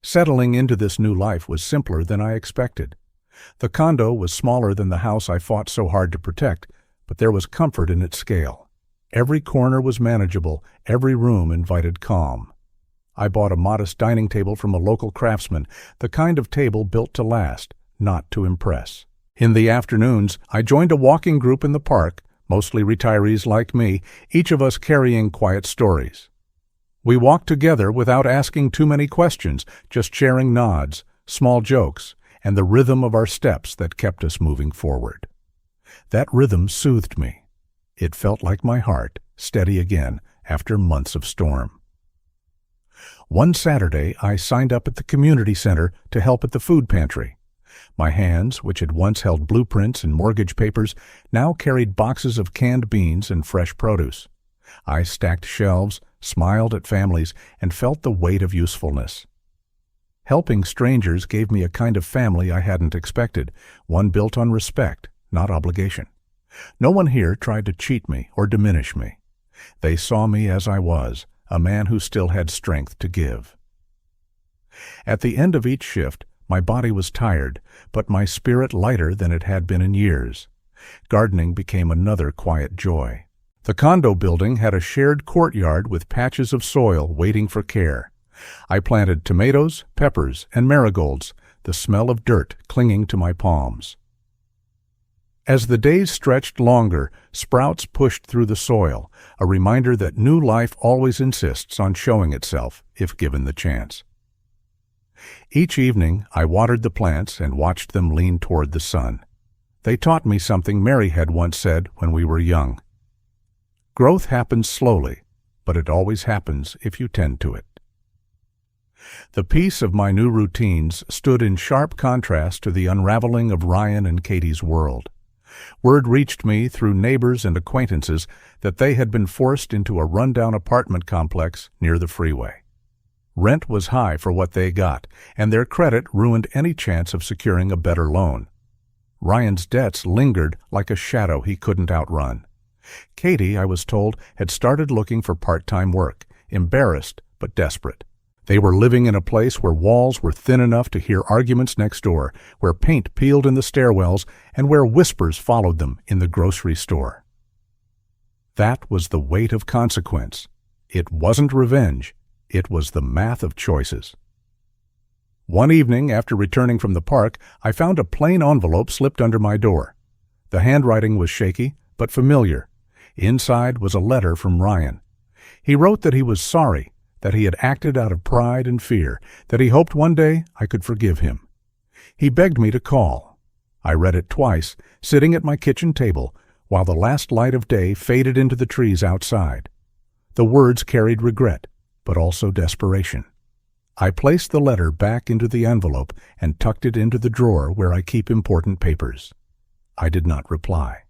Speaker 1: Settling into this new life was simpler than I expected. The condo was smaller than the house I fought so hard to protect, but there was comfort in its scale. Every corner was manageable, every room invited calm. I bought a modest dining table from a local craftsman, the kind of table built to last, not to impress. In the afternoons, I joined a walking group in the park, mostly retirees like me, each of us carrying quiet stories. We walked together without asking too many questions, just sharing nods, small jokes, and the rhythm of our steps that kept us moving forward. That rhythm soothed me. It felt like my heart, steady again after months of storm. One Saturday, I signed up at the community center to help at the food pantry. My hands, which had once held blueprints and mortgage papers, now carried boxes of canned beans and fresh produce. I stacked shelves, smiled at families, and felt the weight of usefulness. Helping strangers gave me a kind of family I hadn't expected, one built on respect, not obligation. No one here tried to cheat me or diminish me. They saw me as I was, a man who still had strength to give. At the end of each shift, my body was tired, but my spirit lighter than it had been in years. Gardening became another quiet joy. The condo building had a shared courtyard with patches of soil waiting for care. I planted tomatoes, peppers, and marigolds, the smell of dirt clinging to my palms. As the days stretched longer, sprouts pushed through the soil, a reminder that new life always insists on showing itself if given the chance. Each evening, I watered the plants and watched them lean toward the sun. They taught me something Mary had once said when we were young. Growth happens slowly, but it always happens if you tend to it. The peace of my new routines stood in sharp contrast to the unraveling of Ryan and Katie's world. Word reached me through neighbors and acquaintances that they had been forced into a rundown apartment complex near the freeway. Rent was high for what they got, and their credit ruined any chance of securing a better loan. Ryan's debts lingered like a shadow he couldn't outrun. Katie, I was told, had started looking for part-time work, embarrassed but desperate. They were living in a place where walls were thin enough to hear arguments next door, where paint peeled in the stairwells, and where whispers followed them in the grocery store. That was the weight of consequence. It wasn't revenge. It was the math of choices. One evening, after returning from the park, I found a plain envelope slipped under my door. The handwriting was shaky, but familiar. Inside was a letter from Ryan. He wrote that he was sorry, that he had acted out of pride and fear, that he hoped one day I could forgive him. He begged me to call. I read it twice, sitting at my kitchen table, while the last light of day faded into the trees outside. The words carried regret, but also desperation. I placed the letter back into the envelope and tucked it into the drawer where I keep important papers. I did not reply.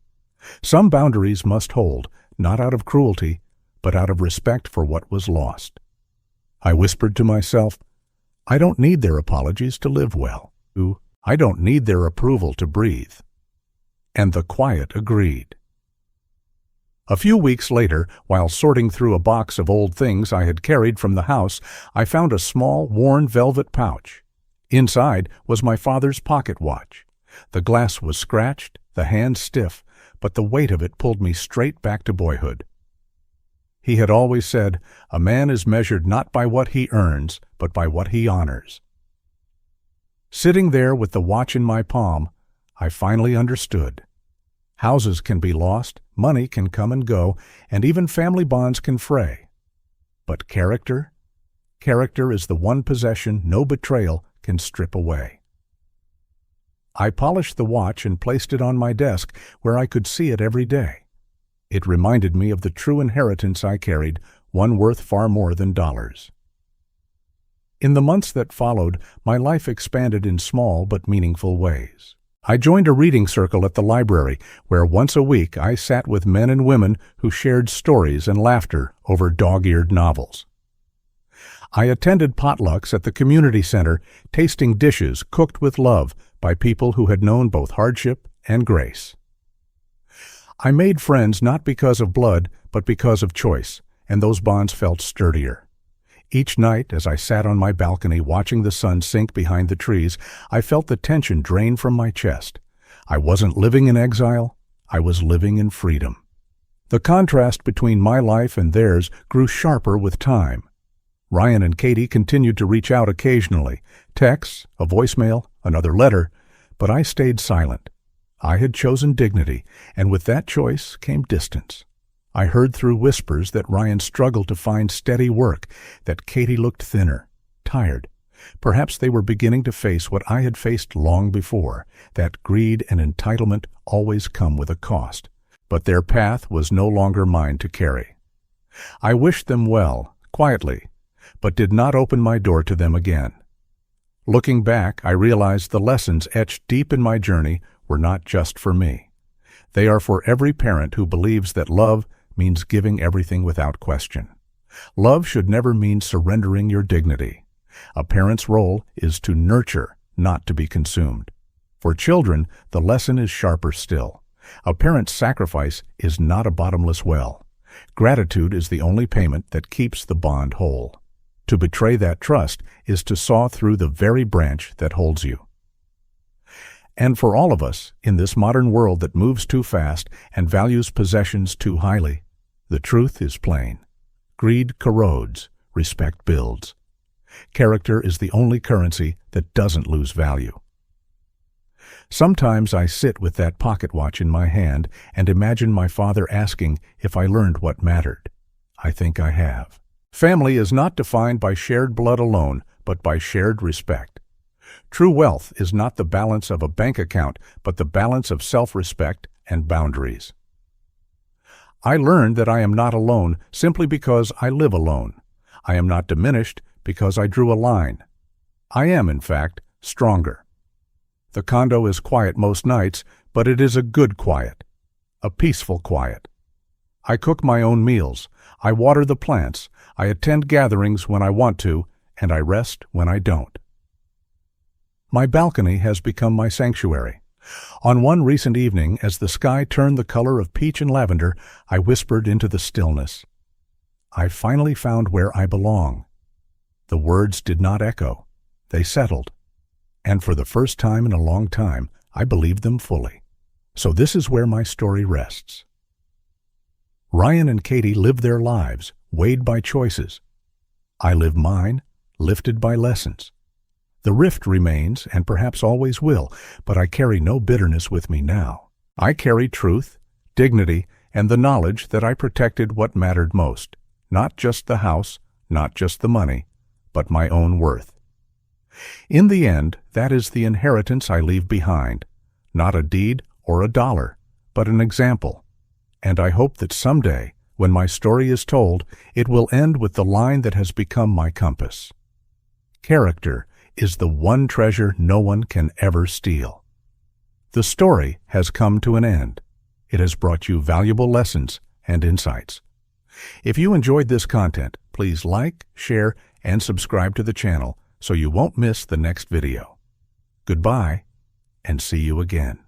Speaker 1: Some boundaries must hold, not out of cruelty, but out of respect for what was lost. I whispered to myself, I don't need their apologies to live well. I don't need their approval to breathe. And the quiet agreed. A few weeks later, while sorting through a box of old things I had carried from the house, I found a small, worn velvet pouch. Inside was my father's pocket watch. The glass was scratched, the hand stiff, but the weight of it pulled me straight back to boyhood. He had always said, "A man is measured not by what he earns, but by what he honors." Sitting there with the watch in my palm, I finally understood. Houses can be lost, money can come and go, and even family bonds can fray. But character? Character is the one possession no betrayal can strip away. I polished the watch and placed it on my desk where I could see it every day. It reminded me of the true inheritance I carried, one worth far more than dollars. In the months that followed, my life expanded in small but meaningful ways. I joined a reading circle at the library, where once a week I sat with men and women who shared stories and laughter over dog-eared novels. I attended potlucks at the community center, tasting dishes cooked with love by people who had known both hardship and grace. I made friends not because of blood, but because of choice, and those bonds felt sturdier. Each night, as I sat on my balcony watching the sun sink behind the trees, I felt the tension drain from my chest. I wasn't living in exile, I was living in freedom. The contrast between my life and theirs grew sharper with time. Ryan and Katie continued to reach out occasionally, texts, a voicemail, another letter, but I stayed silent. I had chosen dignity, and with that choice came distance. I heard through whispers that Ryan struggled to find steady work, that Katie looked thinner, tired. Perhaps they were beginning to face what I had faced long before, that greed and entitlement always come with a cost. But their path was no longer mine to carry. I wished them well, quietly, but did not open my door to them again. Looking back, I realized the lessons etched deep in my journey were not just for me. They are for every parent who believes that love means giving everything without question. Love should never mean surrendering your dignity. A parent's role is to nurture, not to be consumed. For children, the lesson is sharper still. A parent's sacrifice is not a bottomless well. Gratitude is the only payment that keeps the bond whole. To betray that trust is to saw through the very branch that holds you. And for all of us, in this modern world that moves too fast and values possessions too highly, the truth is plain. Greed corrodes, respect builds. Character is the only currency that doesn't lose value. Sometimes I sit with that pocket watch in my hand and imagine my father asking if I learned what mattered. I think I have. Family is not defined by shared blood alone, but by shared respect. True wealth is not the balance of a bank account, but the balance of self-respect and boundaries. I learned that I am not alone simply because I live alone. I am not diminished because I drew a line. I am, in fact, stronger. The condo is quiet most nights, but it is a good quiet, a peaceful quiet. I cook my own meals, I water the plants, I attend gatherings when I want to, and I rest when I don't. My balcony has become my sanctuary. On one recent evening, as the sky turned the color of peach and lavender, I whispered into the stillness, "I finally found where I belong." The words did not echo. They settled. And for the first time in a long time, I believed them fully. So this is where my story rests. Ryan and Katie live their lives, weighed by choices. I live mine, lifted by lessons. The rift remains, and perhaps always will, but I carry no bitterness with me now. I carry truth, dignity, and the knowledge that I protected what mattered most. Not just the house, not just the money, but my own worth. In the end, that is the inheritance I leave behind. Not a deed or a dollar, but an example. And I hope that someday, when my story is told, it will end with the line that has become my compass. Character is the one treasure no one can ever steal. The story has come to an end. It has brought you valuable lessons and insights. If you enjoyed this content, please like, share, and subscribe to the channel so you won't miss the next video. Goodbye, and see you again.